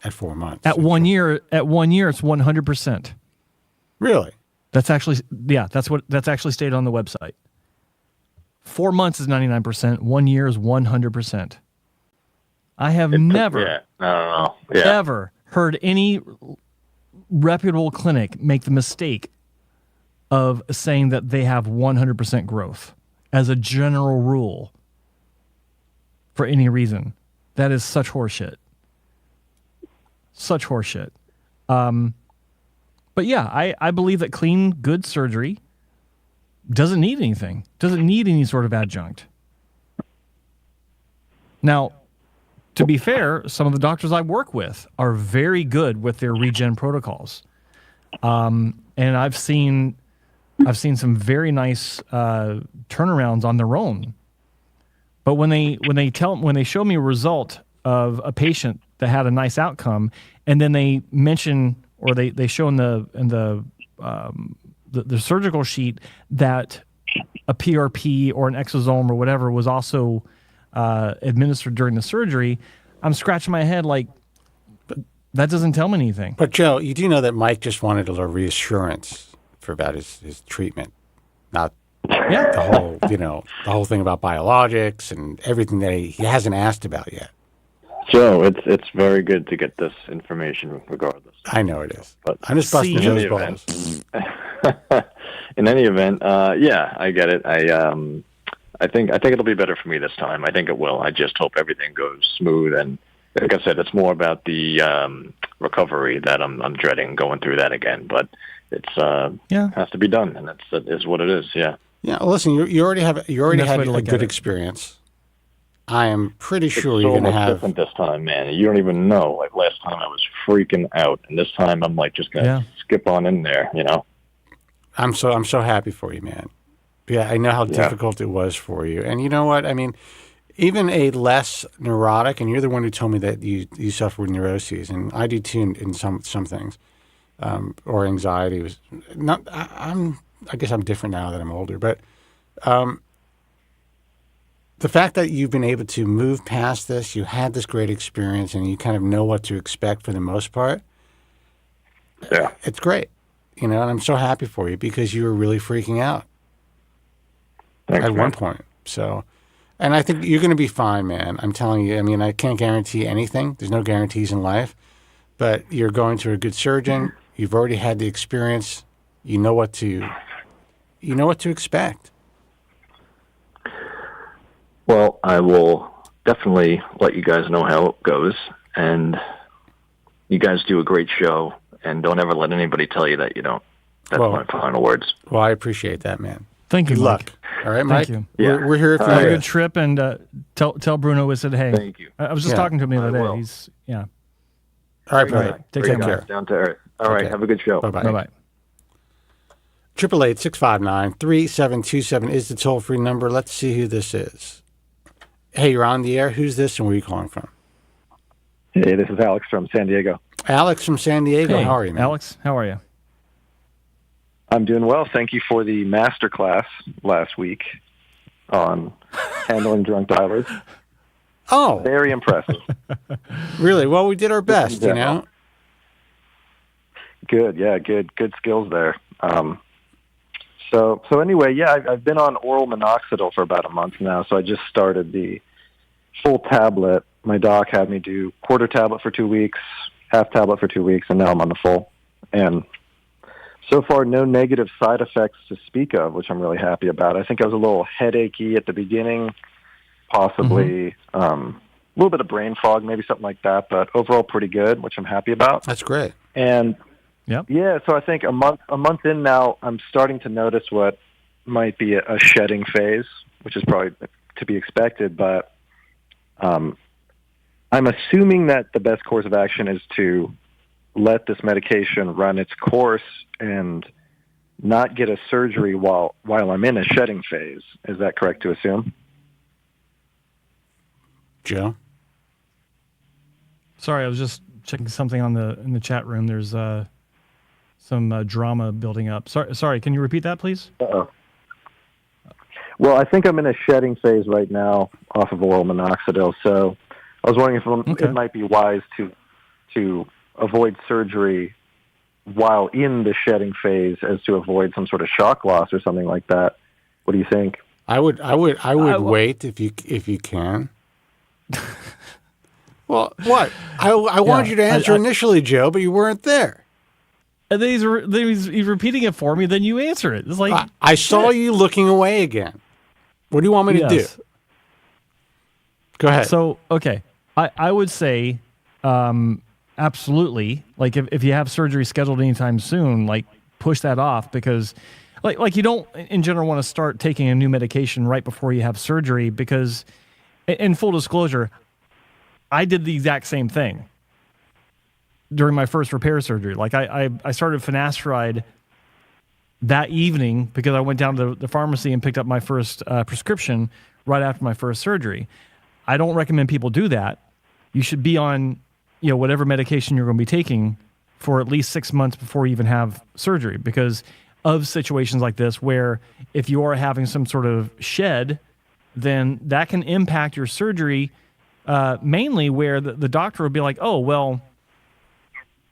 At 4 months. At 1 year, it's 100%. Really? That's actually, that's actually stated on the website. 4 months is 99%. 1 year is 100%. I have never ever heard any reputable clinic make the mistake of saying that they have 100% growth as a general rule for any reason. That is such horseshit. Such horseshit. But yeah, I believe that clean, good surgery doesn't need anything. Doesn't need any sort of adjunct. Now, to be fair, some of the doctors I work with are very good with their regen protocols. And I've seen some very nice turnarounds on their own. But when they show me a result of a patient that had a nice outcome, and then they mention or they show in the surgical sheet that a PRP or an exosome or whatever was also administered during the surgery, I'm scratching my head like, that doesn't tell me anything. But Joe, you do know that Mike just wanted a little reassurance about his treatment, not the whole thing about biologics and everything that he hasn't asked about yet. Joe, it's very good to get this information regardless. I know it is. But I'm just busting Joe's balls. In any event, I get it. I think it'll be better for me this time. I think it will. I just hope everything goes smooth. And like I said, it's more about the recovery that I'm dreading going through that again. But it's has to be done, and that is what it is. Yeah. Yeah. Well, listen, you already had a good experience. I am pretty sure you're going to have different this time, man. You don't even know. Like last time, I was freaking out, and this time I'm like just gonna skip on in there. You know. I'm so happy for you, man. Yeah, I know how difficult it was for you, and you know what? I mean, even a less neurotic, and you're the one who told me that you suffer with neuroses, and I do too in some things, or anxiety was not. I guess I'm different now that I'm older, but. The fact that you've been able to move past this, you had this great experience, and you kind of know what to expect for the most part. Yeah, it's great, and I'm so happy for you because you were really freaking out at one point. So, and I think you're going to be fine, man. I'm telling you. I mean, I can't guarantee anything. There's no guarantees in life, but you're going to a good surgeon. You've already had the experience. You know what to expect. Well, I will definitely let you guys know how it goes, and you guys do a great show, and don't ever let anybody tell you that you don't. That's my final words. Well, I appreciate that, man. Thank you, Good luck. Mike. All right, Mike? Thank you. Yeah. We're here for Have a good trip, and tell Bruno we said hey. Thank you. I was just talking to him the other day. He's, All right, brother. Take care, guys. Down to earth. All right, have a good show. Bye-bye. Bye-bye. 888-659-3727 is the toll-free number. Let's see who this is. Hey, you're on the air. Who's this and where are you calling from? Hey, this is Alex from San Diego. Alex from San Diego. Hey, how are you, man? Alex, how are you? I'm doing well. Thank you for the master class last week on handling drunk dialers. Oh. Very impressive. Really? Well, we did our best, you know? Good. Yeah, good skills there. So anyway, I've been on oral Minoxidil for about a month now, so I just started the full tablet. My doc had me do quarter tablet for 2 weeks, half tablet for 2 weeks, and now I'm on the full. And so far, no negative side effects to speak of, which I'm really happy about. I think I was a little headachy at the beginning, possibly little bit of brain fog, maybe something like that, but overall pretty good, which I'm happy about. That's great. And Yep. yeah, so I think a month in now, I'm starting to notice what might be a shedding phase, which is probably to be expected, but I'm assuming that the best course of action is to let this medication run its course and not get a surgery while I'm in a shedding phase. Is that correct to assume? Joe? Sorry, I was just checking something in the chat room. There's some drama building up. Sorry, can you repeat that, please? Uh-oh. Well, I think I'm in a shedding phase right now off of oral minoxidil, so I was wondering if it might be wise to avoid surgery while in the shedding phase as to avoid some sort of shock loss or something like that. What do you think? I would wait if you can. Well, what? I wanted you to answer initially, Joe, but you weren't there. And then he's repeating it for me. Then you answer it. It's like I saw you looking away again. What do you want me to do? Go ahead. So okay, I would say absolutely. Like if you have surgery scheduled anytime soon, like push that off, because like you don't in general want to start taking a new medication right before you have surgery, because in full disclosure, I did the exact same thing during my first repair surgery. Like I started finasteride that evening because I went down to the pharmacy and picked up my first prescription right after my first surgery. I don't recommend people do that. You should be on, whatever medication you're going to be taking for at least 6 months before you even have surgery, because of situations like this where if you are having some sort of shed, then that can impact your surgery, mainly where the doctor will be like, oh, well,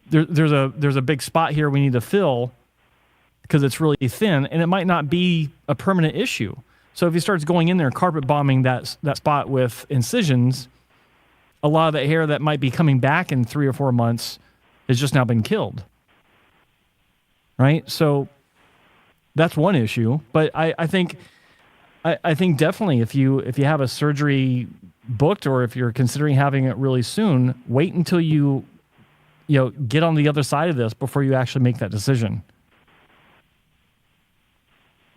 there's a big spot here we need to fill because it's really thin, and it might not be a permanent issue. So if he starts going in there carpet bombing that spot with incisions, a lot of the hair that might be coming back in 3 or 4 months has just now been killed. Right? So that's one issue. But I think definitely if you have a surgery booked, or if you're considering having it really soon, wait until you get on the other side of this before you actually make that decision.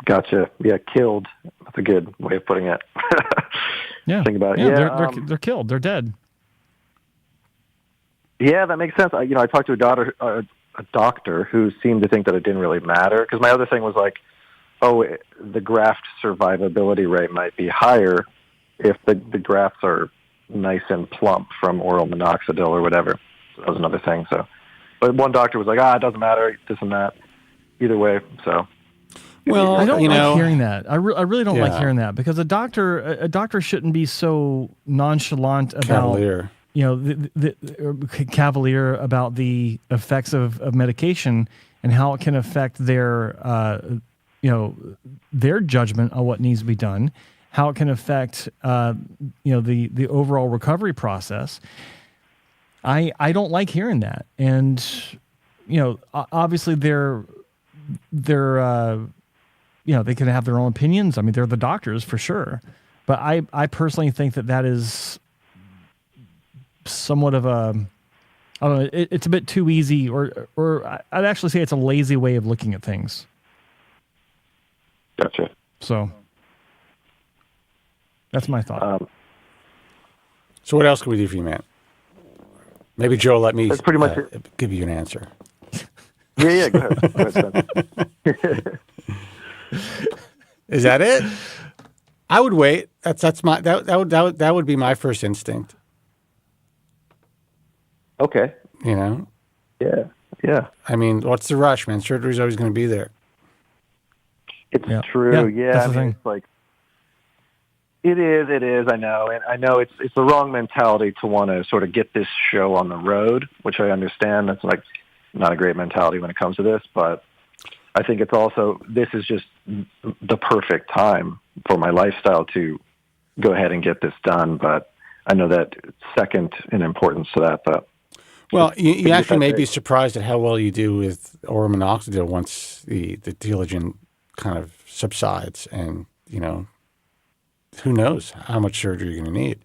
Gotcha. Yeah, killed. That's a good way of putting it. Yeah. Think about it. Yeah, they're killed. They're dead. Yeah, that makes sense. I talked to a doctor who seemed to think that it didn't really matter, because my other thing was like, the graft survivability rate might be higher if the grafts are nice and plump from oral minoxidil or whatever. So that was another thing. So, but one doctor was like, it doesn't matter, this and that. Either way, so. Well, I don't like hearing that. I really don't like hearing that, because a doctor shouldn't be so nonchalant about cavalier. Cavalier about the effects of medication and how it can affect their their judgment on what needs to be done, how it can affect the overall recovery process. I don't like hearing that, and obviously they're they can have their own opinions. I mean, they're the doctors for sure. But I personally think that is somewhat of a, I don't know, it's a bit too easy, or I'd actually say it's a lazy way of looking at things. Gotcha. So that's my thought. So what else can we do for you, man? Maybe Joe, let me That's pretty much give you an answer. Yeah, go ahead. Is that it? I would wait. That would be my first instinct. Okay. Yeah. I mean, what's the rush, man? Surgery's always going to be there. It's true. Yeah. That's the thing. It's like it is. I know, and I know it's the wrong mentality to want to sort of get this show on the road, which I understand. That's like not a great mentality when it comes to this, but I think it's also, this is just the perfect time for my lifestyle to go ahead and get this done. But I know that it's second in importance to that. But well, you actually may be surprised at how well you do with oral minoxidil once the telogen kind of subsides, and who knows how much surgery you're going to need.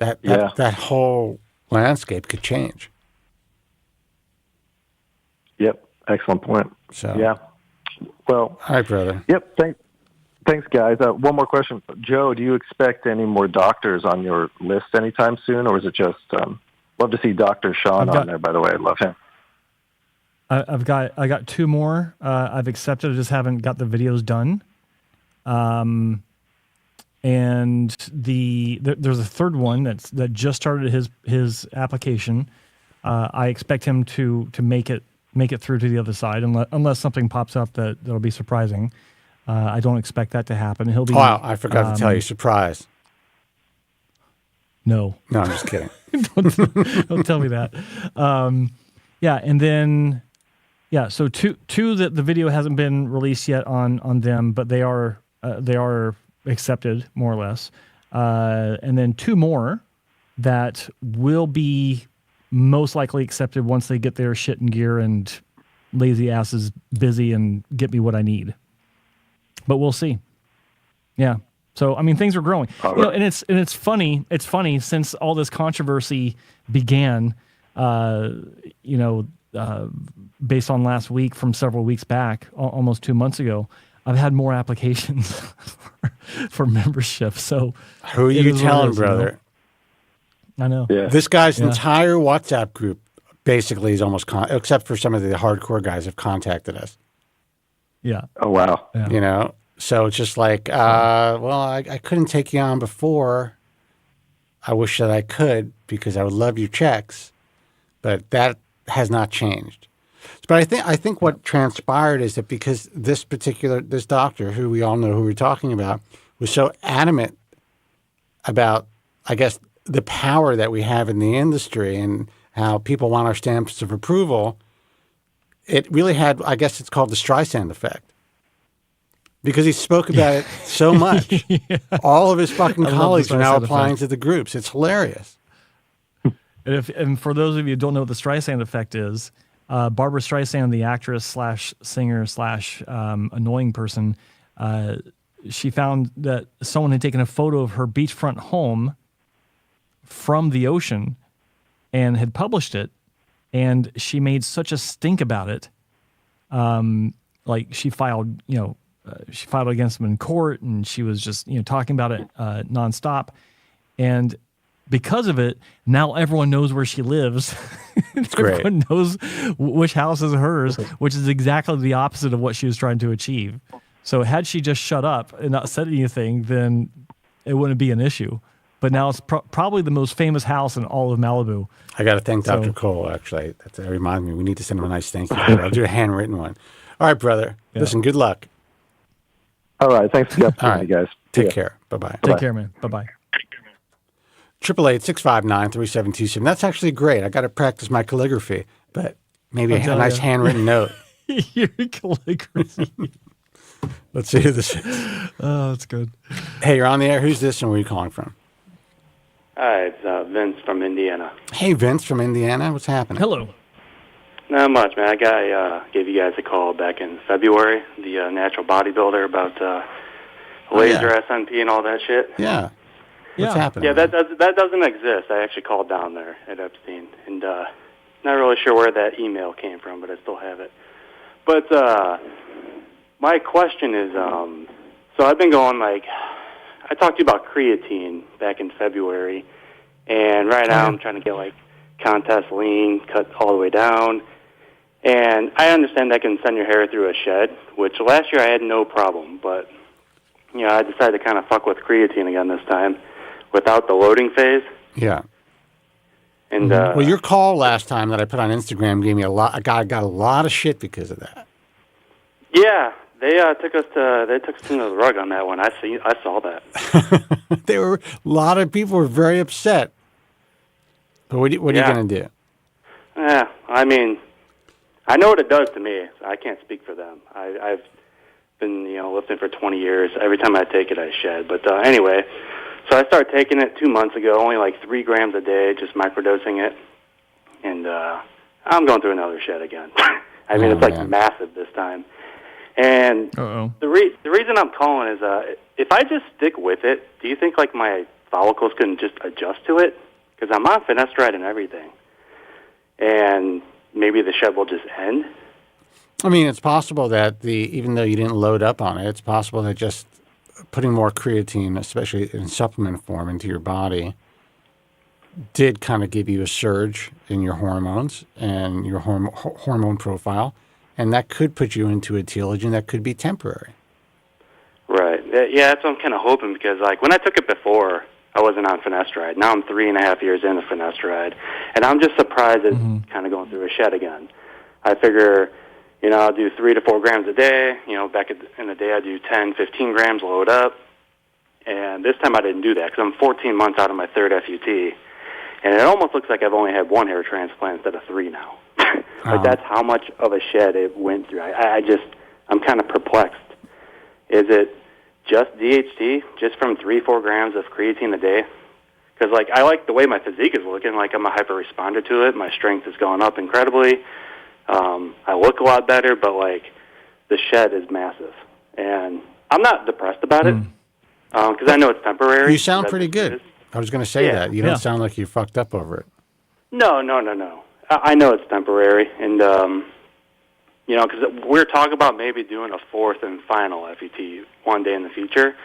that whole landscape could change. Yep. Excellent point. So yeah. Well. All right, brother. Yep. Thanks, guys. One more question, Joe. Do you expect any more doctors on your list anytime soon, or is it just? Love to see Dr. Sean on there. By the way, I love him. I got 2 more. I've accepted. I just haven't got the videos done. And there's a third one that just started his application. I expect him to make it through to the other side, unless something pops up that'll be surprising. I don't expect that to happen. He'll be. Oh, I forgot to tell you, surprise. No, I'm just kidding. don't tell me that. Yeah, and then so two that the video hasn't been released yet on them, but they are accepted more or less, and then 2 more that will be most likely accepted once they get their shit in gear and lazy asses busy and get me what I need. But we'll see. Yeah. So I mean, things are growing. And it's funny. It's funny since all this controversy began. Based on last week, from several weeks back, almost 2 months ago, I've had more applications for membership. So who are you telling, brother? I know. Yeah. This guy's entire WhatsApp group basically is almost except for some of the hardcore guys have contacted us. Yeah. Oh, wow. Yeah. So it's just like, I couldn't take you on before. I wish that I could because I would love your checks, but that has not changed. But I think what transpired is that because this doctor, who we all know who we're talking about, was so adamant about, I guess, the power that we have in the industry and how people want our stamps of approval, it really had, I guess it's called the Streisand effect. Because he spoke about it so much. All of his fucking colleagues are now applying to the groups. It's hilarious. And for those of you who don't know what the Streisand effect is, Barbara Streisand, the actress / singer / annoying person, she found that someone had taken a photo of her beachfront home from the ocean and had published it, and she made such a stink about it. Like she filed against them in court, and she was just talking about it nonstop, and because of it, now everyone knows where she lives. Everyone knows which house is hers, which is exactly the opposite of what she was trying to achieve. So had she just shut up and not said anything, then it wouldn't be an issue. But now it's probably the most famous house in all of Malibu. I got to thank Dr. Cole, actually. That reminds me. We need to send him a nice thank you. I'll do a handwritten one. All right, brother. Yeah. Listen, good luck. All right. Thanks for the opportunity, guys. Take care. Bye-bye. Take care, man. Bye-bye. 888-659-3727. That's actually great. I got to practice my calligraphy, but maybe a nice handwritten note. Your calligraphy. Let's see who this is. Oh, that's good. Hey, you're on the air. Who's this and where are you calling from? Hi, it's Vince from Indiana. Hey, Vince from Indiana. What's happening? Hello. Not much, man. I gave you guys a call back in February, the natural bodybuilder, about laser SNP and all that shit. Yeah. What's happening? Yeah, that doesn't exist. I actually called down there at Epstein, and not really sure where that email came from, but I still have it. But my question is, so I've been going I talked to you about creatine back in February, and right now I'm trying to get contest lean, cut all the way down, and I understand that can send your hair through a shed, which last year I had no problem, but I decided to kind of fuck with creatine again this time without the loading phase. Yeah. And well, your call last time that I put on Instagram gave me I got a lot of shit because of that. Yeah, they took us to the rug on that one. I saw that. A lot of people were very upset. But what are you going to do? Yeah, I mean, I know what it does to me. I can't speak for them. I've been lifting for 20 years. Every time I take it, I shed. But anyway. So I started taking it 2 months ago, only 3 grams a day, just microdosing it, and I'm going through another shed again. I mean, it's massive this time. And the reason I'm calling is if I just stick with it, do you think my follicles couldn't just adjust to it? Because I'm on finasteride and everything. And maybe the shed will just end. I mean, it's possible that even though you didn't load up on it, it's possible that just putting more creatine, especially in supplement form, into your body did kind of give you a surge in your hormones and your hormone profile, and that could put you into a telogen that could be temporary. Right. Yeah, that's what I'm kind of hoping, because like when I took it before, I wasn't on finasteride. Now I'm 3.5 years into finasteride, and I'm just surprised it's kind of going through a shed again. I figure, I'll do 3 to 4 grams a day. Back in the day, I do 10, 15 grams, load up. And this time I didn't do that because I'm 14 months out of my third FUT. And it almost looks like I've only had 1 hair transplant instead of 3 now. That's how much of a shed it went through. I'm kind of perplexed. Is it just DHT, just from 3-4 grams of creatine a day? Because I like the way my physique is looking. Like, I'm a hyper responder to it. My strength has gone up incredibly. I look a lot better, but the shed is massive, and I'm not depressed about it because I know it's temporary. You sound pretty good. I was going to say that. You don't sound like you fucked up over it. No. I know it's temporary, and because we're talking about maybe doing a 4th and final FET one day in the future.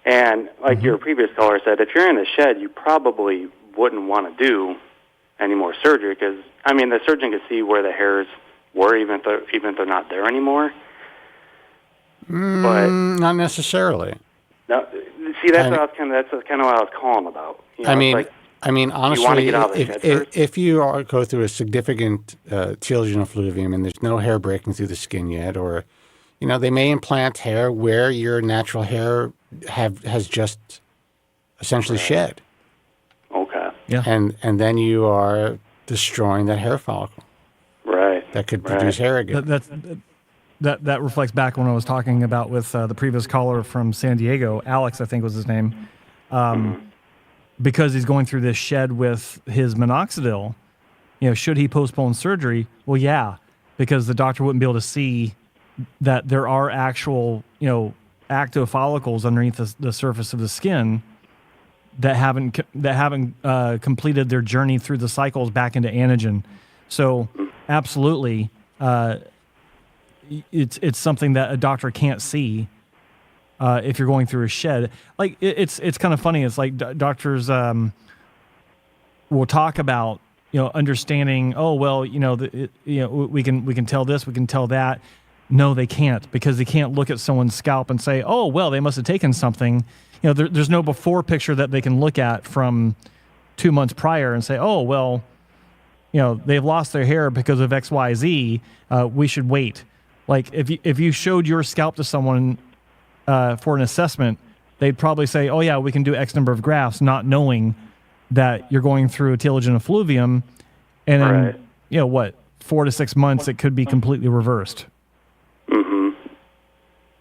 And like your previous caller said, if you're in a shed, you probably wouldn't want to do any more surgery because, the surgeon can see where the hairs were even if they're not there anymore. But not necessarily. No, see, that's kind of what I was calling about. Honestly, if you go through a significant telogen effluvium and there's no hair breaking through the skin yet, or they may implant hair where your natural hair has just essentially shed. Okay. Yeah. And then you are destroying that hair follicle. Right. That could produce hair again. That reflects back when I was talking about with the previous caller from San Diego, Alex, I think was his name. Because he's going through this shed with his minoxidil, should he postpone surgery? Well, yeah, because the doctor wouldn't be able to see that there are actual, active follicles underneath the surface of the skin that haven't completed their journey through the cycles back into anagen. So, absolutely, it's something that a doctor can't see. If you're going through a shed, it's kind of funny. It's like doctors will talk about understanding. Oh well, we can tell this, we can tell that. No, they can't, because they can't look at someone's scalp and say, oh well, they must have taken something. There's no before picture that they can look at from 2 months prior and say, oh well, they've lost their hair because of X, Y, Z. We should wait. Like if you showed your scalp to someone for an assessment, they'd probably say, oh yeah, we can do X number of grafts, not knowing that you're going through a telogen effluvium, and then 4 to 6 months it could be completely reversed.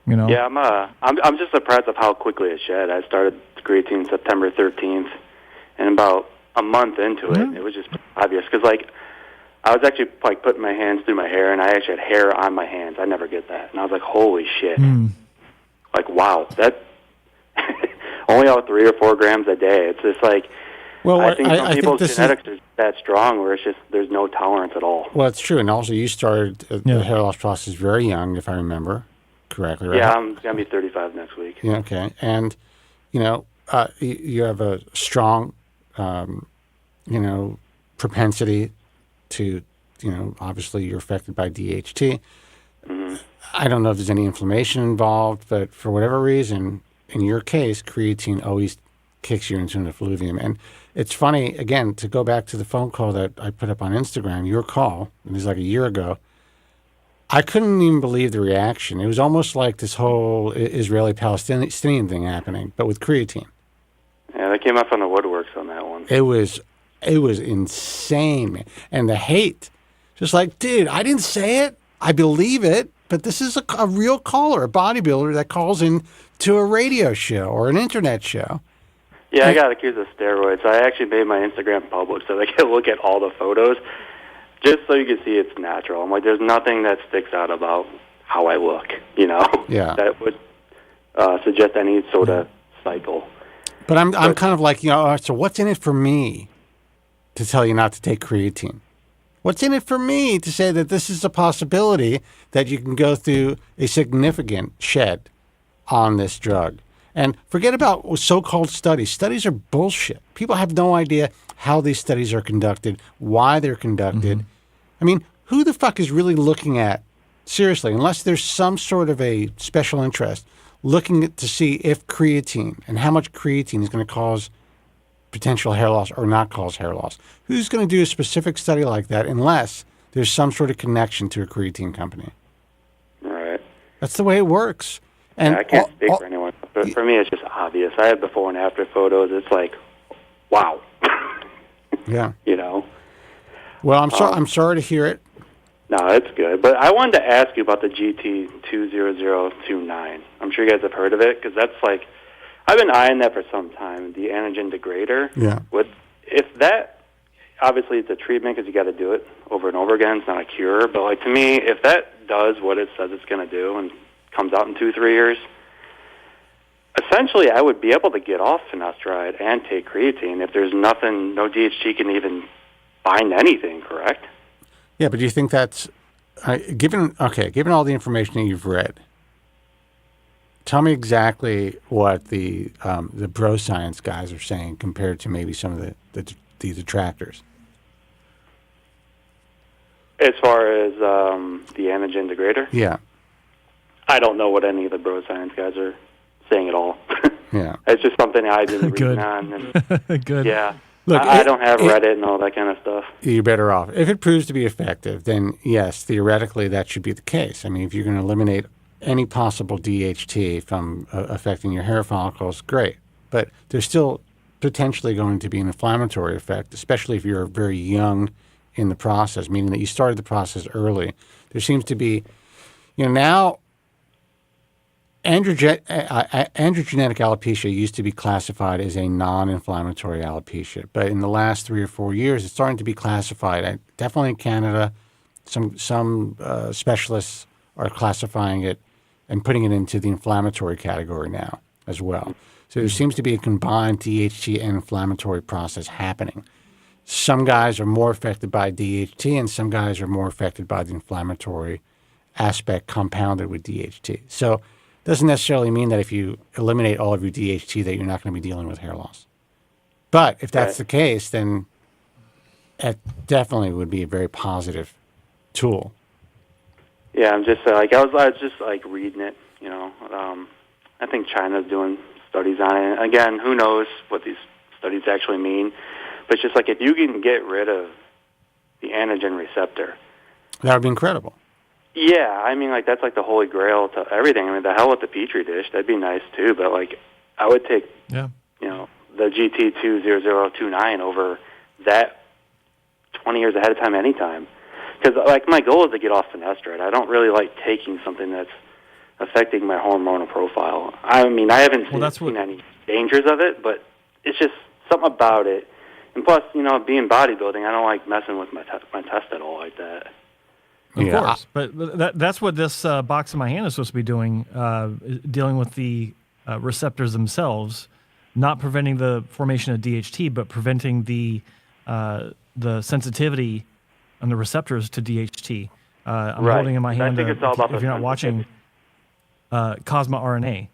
Yeah, I'm just surprised of how quickly it shed. I started creatine September 13th, and about a month into it, it was just obvious because I was actually putting my hands through my hair, and I actually had hair on my hands. I never get that, and I was like, holy shit. Wow, that only out 3 or 4 grams a day. It's just I think some people's genetics are that strong where it's just there's no tolerance at all. Well, it's true, and also you started the hair loss process very young, if I remember correctly, right? Yeah, I'm gonna be 35 next week. Yeah, okay, and you have a strong, propensity to, obviously you're affected by DHT. I don't know if there's any inflammation involved, but for whatever reason, in your case, creatine always kicks you into an effluvium. And it's funny, again, to go back to the phone call that I put up on Instagram, your call, it was like a year ago, I couldn't even believe the reaction. It was almost like this whole Israeli-Palestinian thing happening, but with creatine. Yeah, they came up on the woodworks on that one. It was insane, man. And the hate, just like, dude, I didn't say it. I believe it. But this is a real caller, a bodybuilder that calls in to a radio show or an internet show. Yeah, I got accused of steroids. I actually made my Instagram public so they can look at all the photos, just so you can see it's natural. I'm like, there's nothing that sticks out about how I look, Yeah. that would suggest any sort of cycle. But I'm kind of like, all right, so what's in it for me to tell you not to take creatine? What's in it for me to say that this is a possibility that you can go through a significant shed on this drug? And forget about so-called studies. Studies are bullshit. People have no idea how these studies are conducted, why they're conducted. Mm-hmm. I mean, who the fuck is really looking at, seriously, unless there's some sort of a special interest, looking to see if creatine and how much creatine is going to cause potential hair loss or not cause hair loss? Who's going to do a specific study like that unless there's some sort of connection to a creatine company? Right. That's the way it works. And yeah, I can't speak for anyone, but for me, it's just obvious. I have before and after photos. It's like, wow. Yeah. You know. Well, I'm sorry to hear it. No, it's good. But I wanted to ask you about the GT20029. I'm sure you guys have heard of it because that's like, I've been eyeing that for some time. The anagen degrader. Yeah. If that, obviously it's a treatment because you got to do it over and over again. It's not a cure. But like to me, if that does what it says it's going to do and comes out in 2-3 years, essentially I would be able to get off finasteride and take creatine if there's nothing, no DHT can even bind anything, correct? Yeah, but do you think that's given all the information that you've read? Tell me exactly what the bro science guys are saying compared to maybe some of the detractors. As far as the anagen degrader? Yeah. I don't know what any of the bro science guys are saying at all. Yeah. It's just something I've been reading on. And, Good. Yeah. Look, I don't have Reddit and all that kind of stuff. You're better off. If it proves to be effective, then yes, theoretically that should be the case. I mean, if you're going to eliminate any possible DHT from affecting your hair follicles, great. But there's still potentially going to be an inflammatory effect, especially if you're very young in the process, meaning that you started the process early. There seems to be, now androgenetic alopecia used to be classified as a non-inflammatory alopecia, but in the last 3 or 4 years, it's starting to be classified. Definitely in Canada, some specialists are classifying it and putting it into the inflammatory category now as well. So there seems to be a combined DHT and inflammatory process happening. Some guys are more affected by DHT, and some guys are more affected by the inflammatory aspect compounded with DHT. So doesn't necessarily mean that if you eliminate all of your DHT that you're not going to be dealing with hair loss. But if that's the case, then it definitely would be a very positive tool. Yeah, I'm just I was just like reading it. I think China's doing studies on it. Again, who knows what these studies actually mean? But it's just like if you can get rid of the anagen receptor, that would be incredible. Yeah, I mean, like, that's like the holy grail to everything. I mean, the hell with the Petri dish. That'd be nice, too. But, like, I would take, the GT20029 over that 20 years ahead of time anytime. Because, like, my goal is to get off finasteride. I don't really like taking something that's affecting my hormonal profile. I mean, I haven't seen any dangers of it, but it's just something about it. And plus, being bodybuilding, I don't like messing with my test at all like that. Of course, but that's what this box in my hand is supposed to be doing, dealing with the receptors themselves, not preventing the formation of DHT, but preventing the sensitivity on the receptors to DHT. I'm holding in my hand, I think it's all about if you're not watching, Cosma RNA,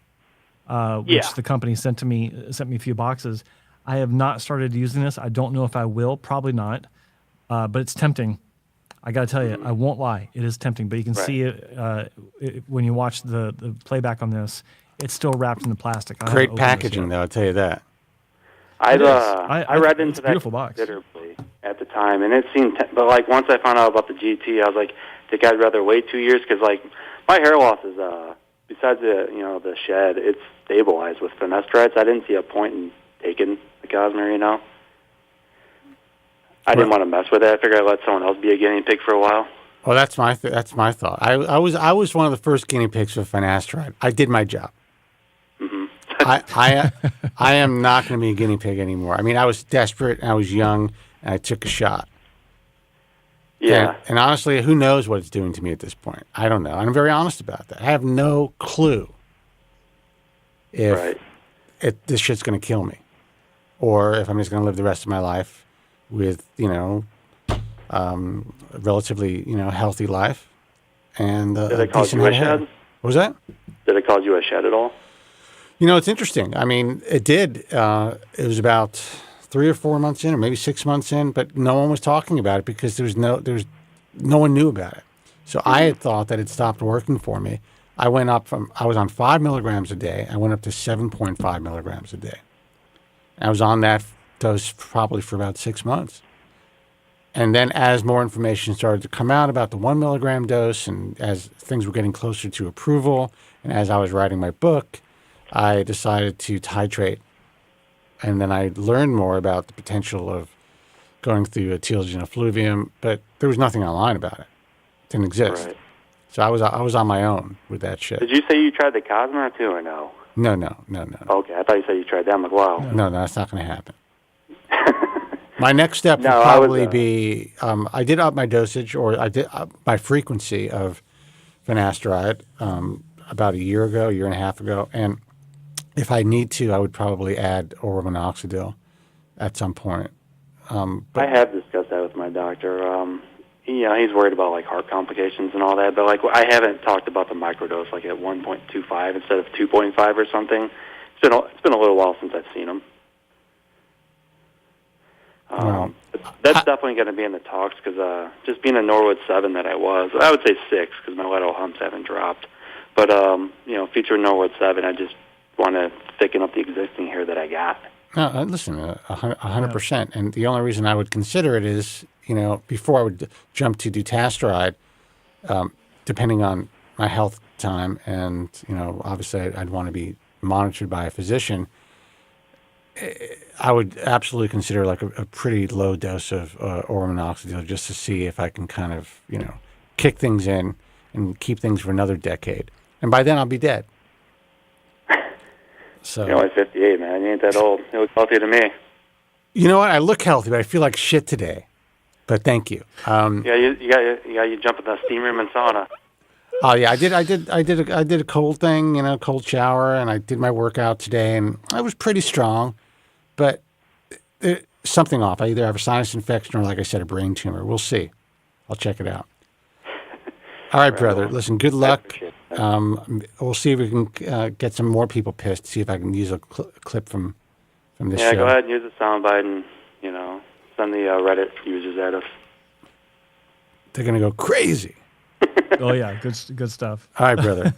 which the company sent me a few boxes. I have not started using this. I don't know if I will, probably not, but it's tempting. I got to tell you, I won't lie. It is tempting, but you can see it when you watch the playback on this. It's still wrapped in the plastic. Great packaging, though. I'll tell you that. I read into that considerably at the time, and it seemed. But like once I found out about the GT, I was like, I think I'd rather wait 2 years because like my hair loss is besides the shed, it's stabilized with finasteride. So I didn't see a point in taking the Cosmer. I didn't want to mess with it. I figured I'd let someone else be a guinea pig for a while. Well, that's my thought. I was one of the first guinea pigs with finasteride. I did my job. Mm-hmm. I am not going to be a guinea pig anymore. I mean, I was desperate. I was young, and I took a shot. Yeah. And honestly, who knows what it's doing to me at this point? I don't know. I'm very honest about that. I have no clue if this shit's going to kill me, or if I'm just going to live the rest of my life with, a relatively, healthy life and Did a it cause decent you a head of hair. shed? What was that? Did it cause you a shed at all? It's interesting. I mean, it did. It was about 3 or 4 months in, or maybe 6 months in, but no one was talking about it because no one knew about it. So I had thought that it stopped working for me. I was on 5 milligrams a day. I went up to 7.5 milligrams a day. I was on that dose probably for about 6 months. And then as more information started to come out about the 1 milligram dose, and as things were getting closer to approval, and as I was writing my book, I decided to titrate. And then I learned more about the potential of going through a telogen effluvium, but there was nothing online about it. It didn't exist. Right. So I was on my own with that shit. Did you say you tried the Cosmo too, or no? No. Okay, I thought you said you tried that. I'm like, wow. No, that's not going to happen. My next step would probably be, I did up my dosage, or I did up my frequency of finasteride about a year and a half ago. And if I need to, I would probably add oral minoxidil at some point. I have discussed that with my doctor. He's worried about like heart complications and all that, but like I haven't talked about the microdose like at 1.25 instead of 2.5 or something. It's been a little while since I've seen him. That's definitely going to be in the talks because just being a Norwood 7 that I would say 6 because my lateral humps haven't dropped. But, featuring Norwood 7, I just want to thicken up the existing hair that I got. No, listen, 100%. And the only reason I would consider it is, before I would jump to dutasteride, depending on my health time, and, obviously I'd want to be monitored by a physician, I would absolutely consider like a pretty low dose of oral minoxidil just to see if I can kind of, kick things in and keep things for another decade. And by then I'll be dead. So you're only 58, man. You ain't that old. You look healthy to me. You know what? I look healthy, but I feel like shit today. But thank you. You jump in the steam room and sauna. Oh yeah, I did a cold thing, cold shower, and I did my workout today, and I was pretty strong, but something off. I either have a sinus infection or, like I said, a brain tumor. We'll see. I'll check it out. All right, brother. Listen, good luck. We'll see if we can get some more people pissed. See if I can use a clip from this show. Yeah, go ahead and use the soundbite and send the Reddit users at us. They're gonna go crazy. Oh yeah, good stuff. All right, brother.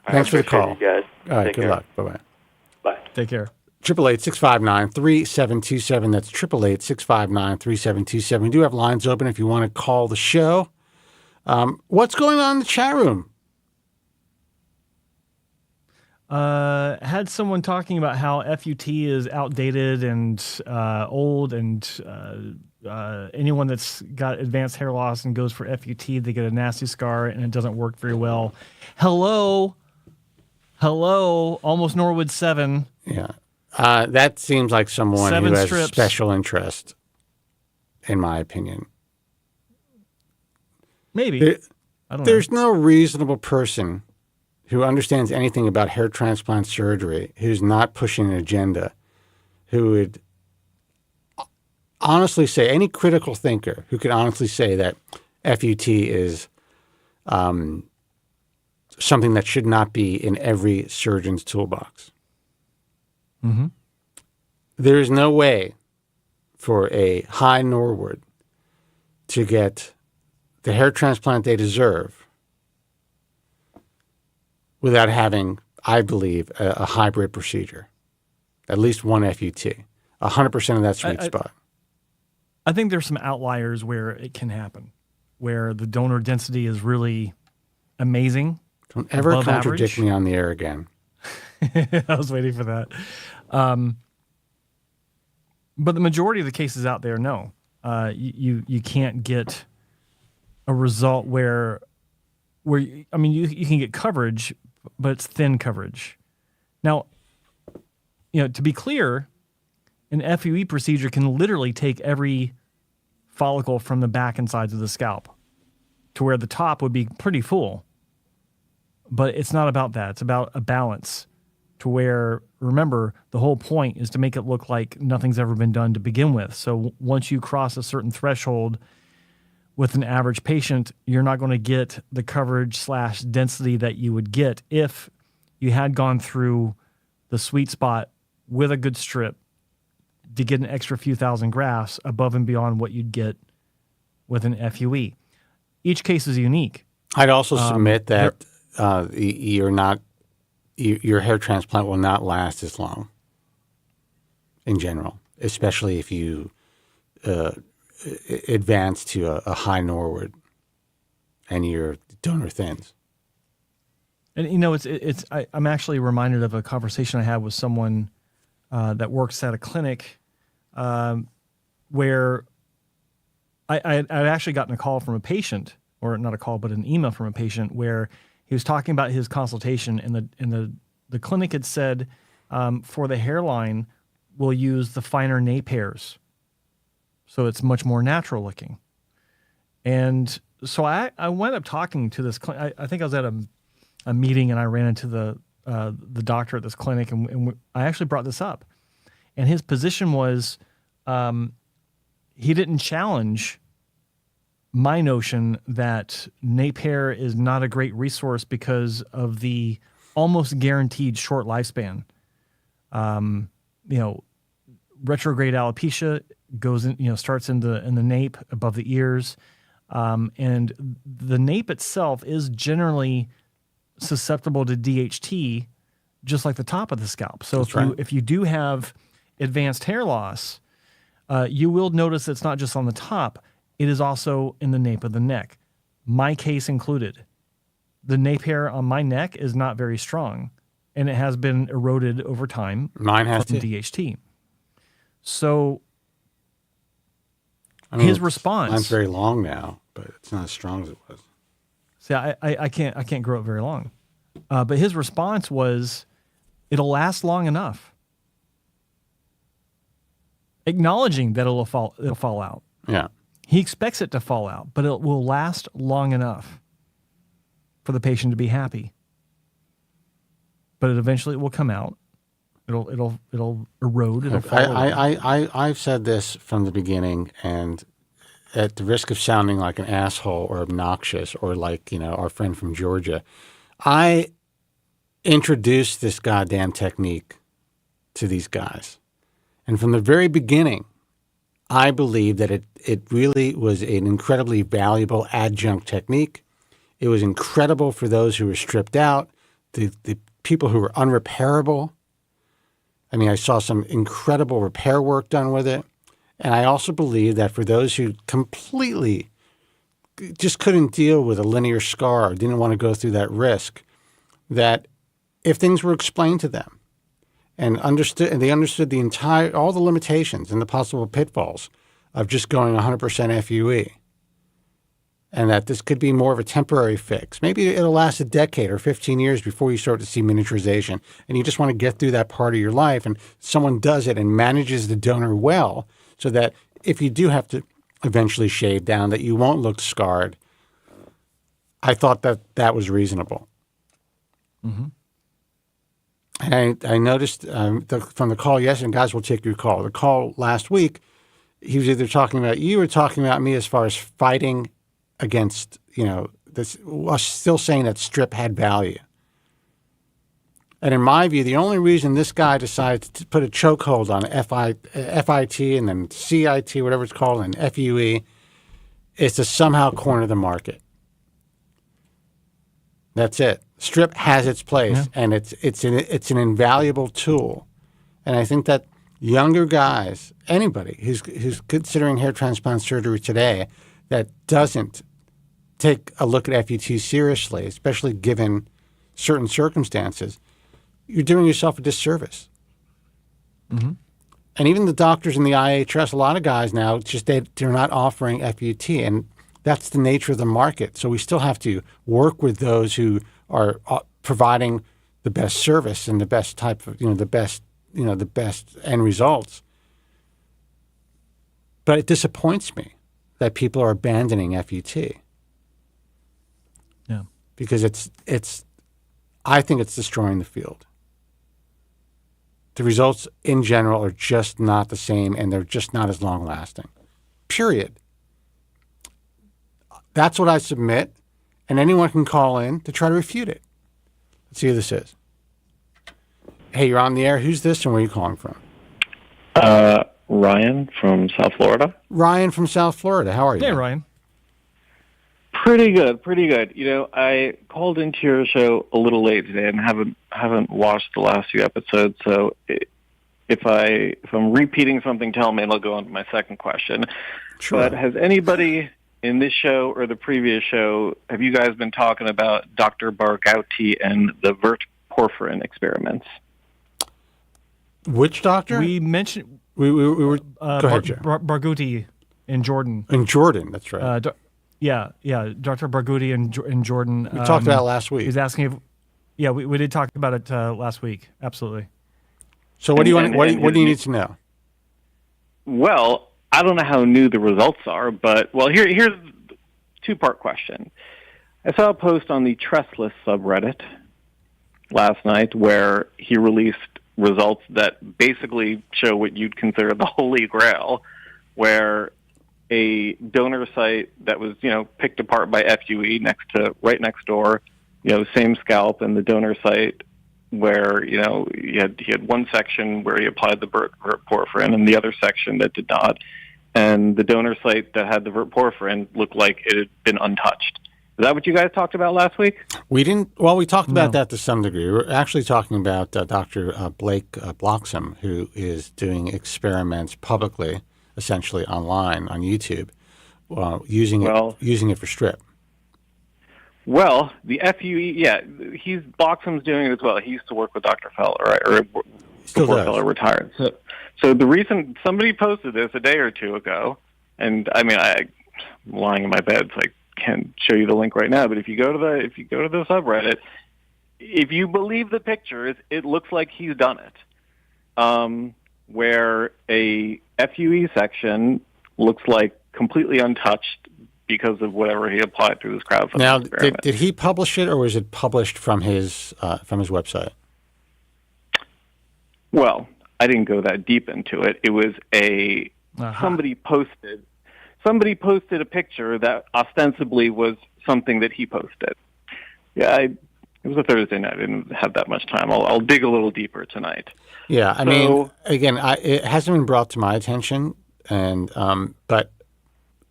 Thanks for the call. You guys. All right, Take good care. luck. Bye-bye. Bye. Take care. 888-659-3727. That's 888-659-3727. We do have lines open if you want to call the show. What's going on in the chat room? Had someone talking about how FUT is outdated and old, and anyone that's got advanced hair loss and goes for FUT, they get a nasty scar and it doesn't work very well. Hello, almost Norwood 7. Yeah. That seems like someone 7 who has strips. special interest, in my opinion. Maybe. I don't know. There's no reasonable person who understands anything about hair transplant surgery who's not pushing an agenda, who would honestly say, any critical thinker who could honestly say that FUT is something that should not be in every surgeon's toolbox. Mm-hmm. There is no way for a high Norwood to get the hair transplant they deserve without having, I believe, a hybrid procedure, at least one FUT, 100% of that sweet spot. I think there's some outliers where it can happen, where the donor density is really amazing. Don't ever contradict average. me on the air again. I was waiting for that. But the majority of the cases out there, no. You can't get a result where you can get coverage, but it's thin coverage. Now, to be clear, an FUE procedure can literally take every follicle from the back and sides of the scalp to where the top would be pretty full. But it's not about that. It's about a balance. to where, remember, the whole point is to make it look like nothing's ever been done to begin with. So once you cross a certain threshold with an average patient, you're not going to get the coverage / density that you would get if you had gone through the sweet spot with a good strip to get an extra few thousand grafts above and beyond what you'd get with an FUE. Each case is unique. I'd also submit that your hair transplant will not last as long in general, especially if you advance to a high Norwood and your donor thins. And I'm actually reminded of a conversation I had with someone that works at a clinic where I'd actually gotten a call from a patient, or not a call, but an email from a patient where he was talking about his consultation, and the clinic had said for the hairline, we'll use the finer nape hairs, so it's much more natural looking. And so I went up talking to this clinic. I think I was at a meeting, and I ran into the doctor at this clinic, and I actually brought this up. And his position was he didn't challenge my notion that nape hair is not a great resource because of the almost guaranteed short lifespan. Retrograde alopecia goes in, starts in the nape above the ears, and the nape itself is generally susceptible to DHT, just like the top of the scalp. So if you do have advanced hair loss, you will notice it's not just on the top, it is also in the nape of the neck. My case included. The nape hair on my neck is not very strong, and it has been eroded over time. Mine has from to. DHT. So his response. Mine's very long now, but it's not as strong as it was. See, I can't grow it very long. But his response was, it'll last long enough. Acknowledging that it'll fall out. Yeah. He expects it to fall out, but it will last long enough for the patient to be happy. But it eventually will come out. It'll erode. It'll fall away. I've said this from the beginning, and at the risk of sounding like an asshole or obnoxious or like, our friend from Georgia, I introduced this goddamn technique to these guys. And from the very beginning, I believe that it really was an incredibly valuable adjunct technique. It was incredible for those who were stripped out, the people who were unrepairable. I mean, I saw some incredible repair work done with it. And I also believe that for those who completely just couldn't deal with a linear scar or didn't want to go through that risk, that if things were explained to them and they understood all the limitations and the possible pitfalls of just going 100% FUE, and that this could be more of a temporary fix. Maybe it'll last a decade or 15 years before you start to see miniaturization, and you just want to get through that part of your life, and someone does it and manages the donor well so that if you do have to eventually shave down, that you won't look scarred. I thought that was reasonable. Mm-hmm. And I noticed from the call yesterday, and guys will take your call. The call last week, he was either talking about you or talking about me as far as fighting against, this, us still saying that strip had value. And in my view, the only reason this guy decided to put a chokehold on FIT and then CIT, whatever it's called, and FUE, is to somehow corner the market. That's it. Strip has its place, and it's an invaluable tool. And I think that younger guys, anybody who's considering hair transplant surgery today, that doesn't take a look at FUT seriously, especially given certain circumstances, you're doing yourself a disservice. Mm-hmm. And even the doctors in the IHS, a lot of guys now, they're not offering FUT, and that's the nature of the market. So we still have to work with those who are providing the best service and the best type of, the best end results. But it disappoints me that people are abandoning FUT. Yeah. Because I think it's destroying the field. The results in general are just not the same, and they're just not as long-lasting. Period. That's what I submit, and anyone can call in to try to refute it. Let's see who this is. Hey, you're on the air. Who's this, and where are you calling from? Ryan from South Florida. Ryan from South Florida. How are you? Hey, Ryan. Pretty good, pretty good. You know, I called into your show a little late today and haven't watched the last few episodes. So if I'm repeating something, tell me, and I'll go on to my second question. Sure. But has anybody in this show or the previous show, have you guys been talking about Dr. Barghouti and the Verporfin experiments? Which doctor? We mentioned we were. Go ahead, Joe. Barghouti in Jordan. In Jordan, that's right. Yeah, Dr. Barghouti in Jordan. We talked about it last week. He's asking if, yeah, we did talk about it last week. Absolutely. So what do you want? What do you need to know? Well, I don't know how new the results are, but here's a two-part question. I saw a post on the Trestless subreddit last night where he released results that basically show what you'd consider the holy grail, where a donor site that was, picked apart by FUE right next door, same scalp, and the donor site where, he had one section where he applied the Verporfin and the other section that did not. And the donor site that had the Verporfin looked like it had been untouched. Is that what you guys talked about last week? We didn't. Well, we talked about that to some degree. We're actually talking about Dr. Blake Bloxham, who is doing experiments publicly, essentially online on YouTube, using it for strip. Well, the FUE, Bloxham's doing it as well. He used to work with Dr. Feller, right? Or before Feller retired. So the reason somebody posted this a day or two ago, and I mean, I'm lying in my bed, so I can't show you the link right now. But if you go to the subreddit, if you believe the pictures, it looks like he's done it. Where a FUE section looks like completely untouched because of whatever he applied through this crowdfunding Now, experiment. did he publish it, or was it published from his website? Well, I didn't go that deep into it. It was somebody posted a picture that ostensibly was something that he posted. Yeah, it was a Thursday night. I didn't have that much time. I'll dig a little deeper tonight. Yeah, I mean, again, it hasn't been brought to my attention, and but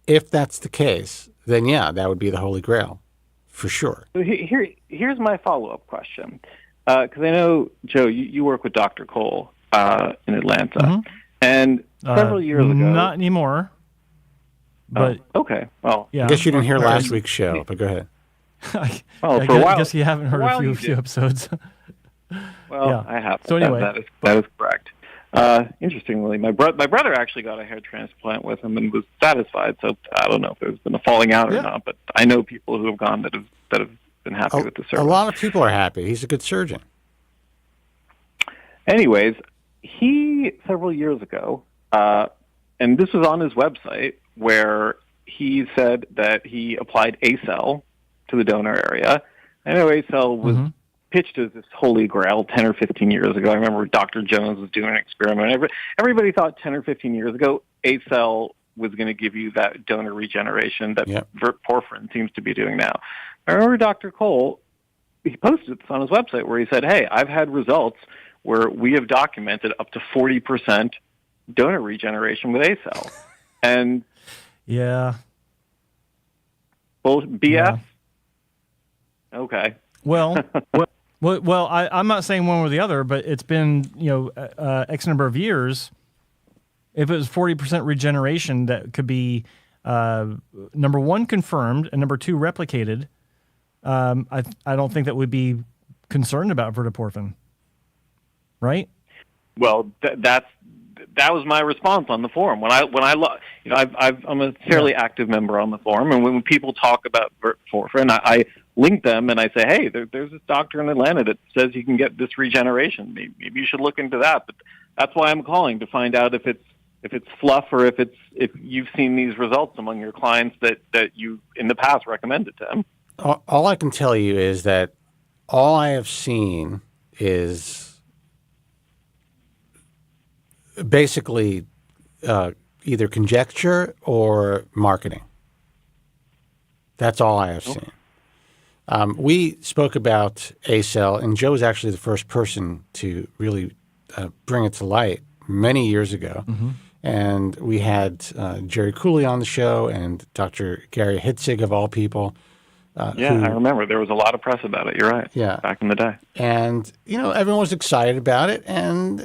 if that's the case, then yeah, that would be the Holy Grail, for sure. So here's my follow-up question, because I know, Joe, you work with Dr. Cole in Atlanta, and several years ago. Not anymore. But okay, well, I guess you didn't hear last week's show, but go ahead. For a while, I guess you haven't heard a few episodes. Well, yeah. I have. So anyway, that is correct. Interestingly, my brother actually got a hair transplant with him and was satisfied. So I don't know if there's been a falling out or not, but I know people who have gone that have been happy with the service. A lot of people are happy. He's a good surgeon. Anyways, he several years ago, and this was on his website, where he said that he applied ACell to the donor area. I know ACell was pitched as this holy grail 10 or 15 years ago. I remember Dr. Jones was doing an experiment. Everybody thought 10 or 15 years ago ACell was going to give you that donor regeneration that Verporfin seems to be doing now. I remember Dr. Cole, he posted this on his website where he said, hey, I've had results where we have documented up to 40% donor regeneration with ACell. And yeah. Well, BS? Yeah. Okay. Well, I'm not saying one or the other, but it's been, X number of years. If it was 40% regeneration, that could be, number one, confirmed, and number two, replicated. I don't think that would be concerned about Verporfin. Right? Well, that was my response on the forum. I'm a fairly active member on the forum, and when people talk about Verporfin, I link them and I say, hey, there's this doctor in Atlanta that says you can get this regeneration. Maybe you should look into that. But that's why I'm calling, to find out if it's fluff or if you've seen these results among your clients that you in the past recommended to them. All I can tell you is that all I have seen is basically either conjecture or marketing. That's all I have seen. We spoke about A-cell, and Joe was actually the first person to really bring it to light many years ago. Mm-hmm. And we had Jerry Cooley on the show and Dr. Gary Hitzig, of all people. I remember. There was a lot of press about it. You're right. Yeah. Back in the day. And, everyone was excited about it. And,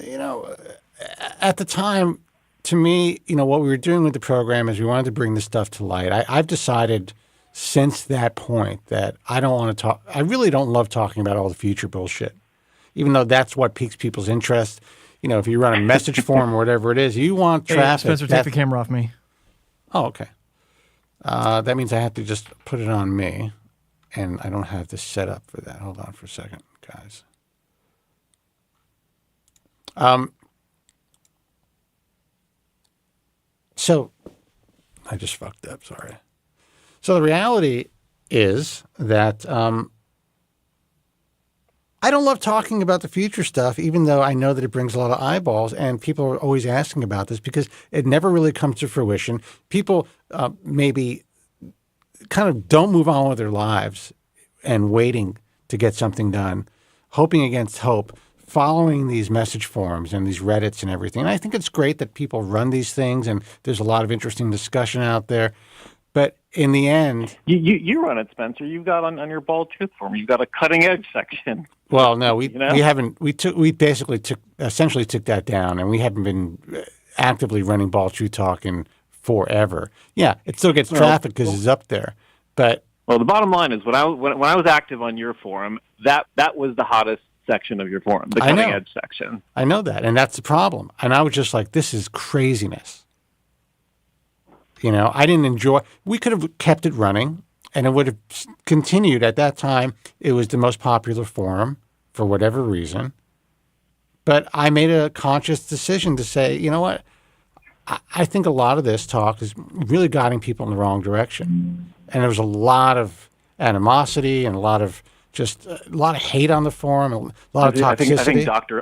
at the time, to me, what we were doing with the program is we wanted to bring this stuff to light. I've decided since that point that I don't want to talk. I really don't love talking about all the future bullshit, even though that's what piques people's interest. If you run a message form or whatever it is, you want traffic. Hey, Spencer, take the camera off me. Oh, okay. That means I have to just put it on me, and I don't have this set up for that. Hold on for a second, guys. So I just fucked up. Sorry. So the reality is that I don't love talking about the future stuff, even though I know that it brings a lot of eyeballs, and people are always asking about this because it never really comes to fruition. People maybe kind of don't move on with their lives and waiting to get something done, hoping against hope, following these message forums and these Reddits and everything. And I think it's great that people run these things, and there's a lot of interesting discussion out there. But in the end, you run it, Spencer. You've got on your Bald Truth forum. You've got a cutting edge section. Well, no, we haven't. We basically essentially took that down, and we haven't been actively running Bald Truth Talk in forever. Yeah, it still gets traffic because it's up there, but the bottom line is when I was active on your forum, that was the hottest section of your forum, the cutting edge section. I know that, and that's the problem. And I was just like, this is craziness. I didn't enjoy. We could have kept it running, and it would have continued. At that time, it was the most popular forum for whatever reason. But I made a conscious decision to say, you know what? I think a lot of this talk is really guiding people in the wrong direction. And there was a lot of animosity and a lot of hate on the forum, a lot of toxicity.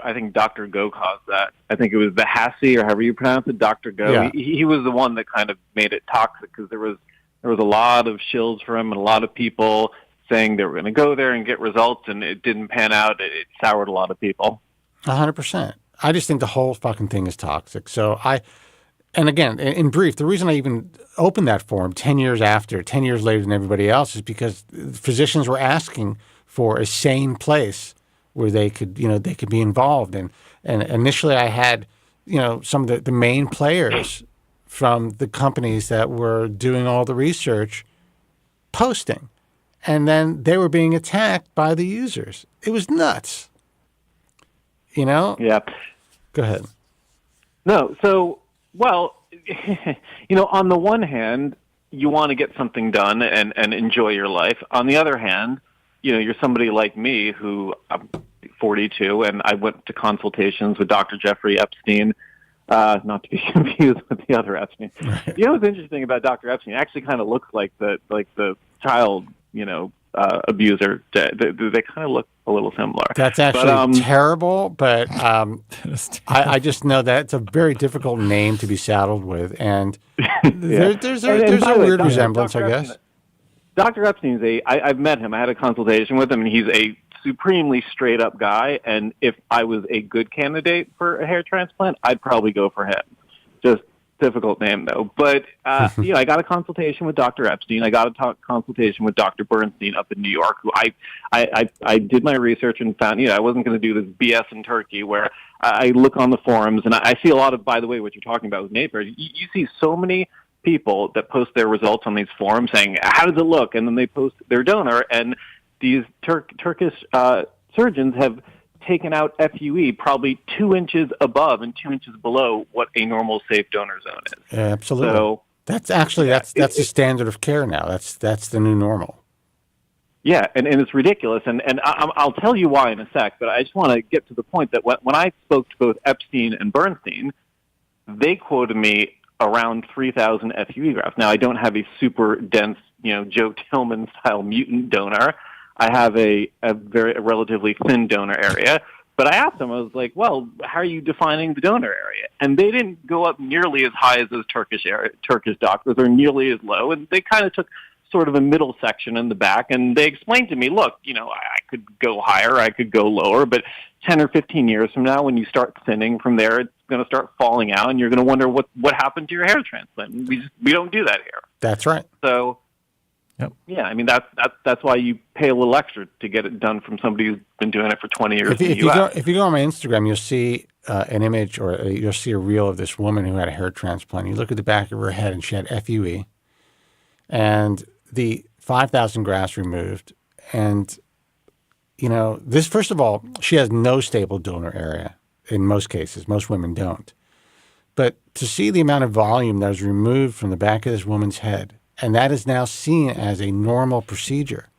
I think Dr. Go caused that. I think it was the Hassie, or however you pronounce it, Dr. Go. Yeah. He was the one that kind of made it toxic because there was a lot of shills for him and a lot of people saying they were going to go there and get results, and it didn't pan out. It soured a lot of people. 100%. I just think the whole fucking thing is toxic. So and again, in brief, the reason I even opened that forum 10 years later than everybody else is because physicians were asking for a sane place where they could be involved. And initially I had, some of the main players from the companies that were doing all the research posting. And then they were being attacked by the users. It was nuts. Yeah. Go ahead. No, so, on the one hand, you want to get something done and enjoy your life. On the other hand, you're somebody like me who I'm 42, and I went to consultations with Dr. Jeffrey Epstein, not to be confused with the other Epstein. Right. What's interesting about Dr. Epstein? It actually kind of looks like the child, abuser. They kind of look a little similar. That's actually terrible, but I just know that it's a very difficult name to be saddled with, and there's a weird resemblance, I guess. Dr. Epstein's I've met him. I had a consultation with him, and he's a supremely straight-up guy, and if I was a good candidate for a hair transplant, I'd probably go for him. Just difficult name, though. But, I got a consultation with Dr. Epstein. I got a consultation with Dr. Bernstein up in New York, who I did my research and found, I wasn't going to do this BS in Turkey where I look on the forums, and I see a lot of, by the way, what you're talking about with nape hair. You see so many people that post their results on these forums saying, how does it look? And then they post their donor, and these Turkish surgeons have taken out FUE probably 2 inches above and 2 inches below what a normal safe donor zone is. Yeah, absolutely. So that's actually that's the standard of care now. That's the new normal. Yeah, and it's ridiculous. And I'll tell you why in a sec, but I just want to get to the point that when I spoke to both Epstein and Bernstein, they quoted me around 3,000 FUE grafts. Now, I don't have a super dense, Joe Tillman style mutant donor. I have a relatively thin donor area, But I asked them, I was like, well, how are you defining the donor area? And they didn't go up nearly as high as those Turkish doctors, or nearly as low. And they kind of took sort of a middle section in the back, and they explained to me, look, I could go higher, I could go lower, but 10 or 15 years from now, when you start thinning from there, it's going to start falling out, and you're going to wonder what happened to your hair transplant. We don't do that here. That's right. So, yeah, I mean, that's why you pay a little extra to get it done from somebody who's been doing it for 20 years If you go on my Instagram, you'll see an image, or you'll see a reel of this woman who had a hair transplant. You look at the back of her head, and she had FUE, and the 5,000 grafts removed. And, this, first of all, she has no stable donor area in most cases. Most women don't. But to see the amount of volume that was removed from the back of this woman's head, and that is now seen as a normal procedure,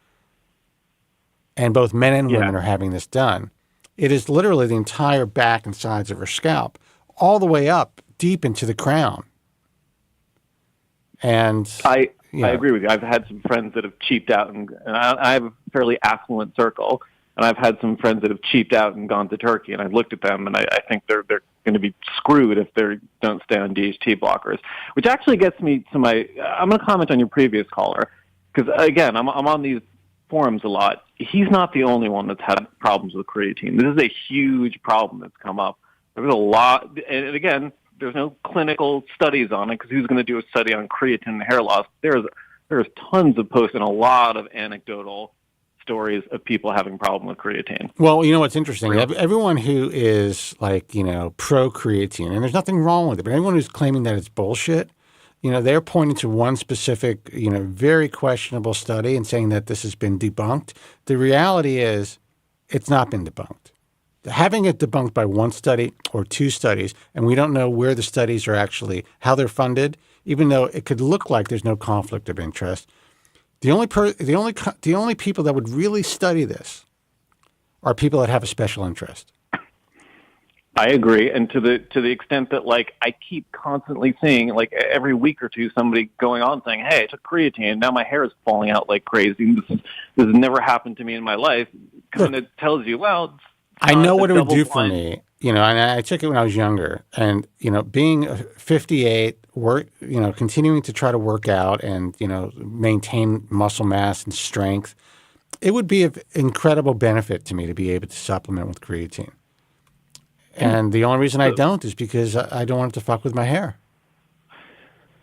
and both men and women are having this done, it is literally the entire back and sides of her scalp, all the way up deep into the crown. And I agree with you. I've had some friends that have cheaped out, and I have a fairly affluent circle, and I've had some friends that have cheaped out and gone to Turkey, and I've looked at them, and I think they're going to be screwed if they don't stay on DHT blockers, which actually gets me to I'm going to comment on your previous caller, because, again, I'm on these forums a lot. He's not the only one that's had problems with creatine. This is a huge problem that's come up. There's a lot, and again, there's no clinical studies on it, because who's going to do a study on creatine and hair loss? There's tons of posts and a lot of anecdotal stories of people having problem with creatine. Well, you know what's interesting? Everyone who is pro creatine, and there's nothing wrong with it, but anyone who's claiming that it's bullshit, they're pointing to one specific, very questionable study and saying that this has been debunked. The reality is it's not been debunked. Having it debunked by one study or two studies, and we don't know where the studies are actually, how they're funded, even though it could look like there's no conflict of interest. The only people that would really study this are people that have a special interest. I agree, and to the extent that I keep constantly seeing every week or two somebody going on saying, "Hey, I took creatine, now my hair is falling out like crazy. This has never happened to me in my life." Kind of tells you, well, I know what it would do for me, and I took it when I was younger, and being 58, continuing to try to work out and maintain muscle mass and strength, it would be of incredible benefit to me to be able to supplement with creatine. And the only reason I don't is because I don't want it to fuck with my hair.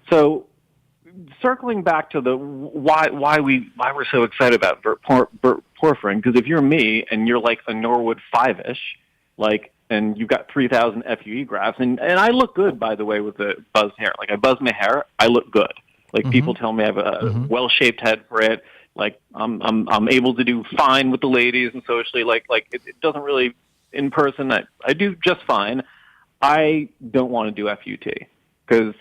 So, circling back to the why we're so excited about Verporfin, because if you're me and you're like a Norwood 5-ish, and you've got 3,000 FUE grafts, and I look good, by the way, with the buzzed hair. I buzz my hair, I look good. People tell me I have a well-shaped head for it. I'm able to do fine with the ladies and socially. It doesn't really, in person, I do just fine. I don't want to do FUT because,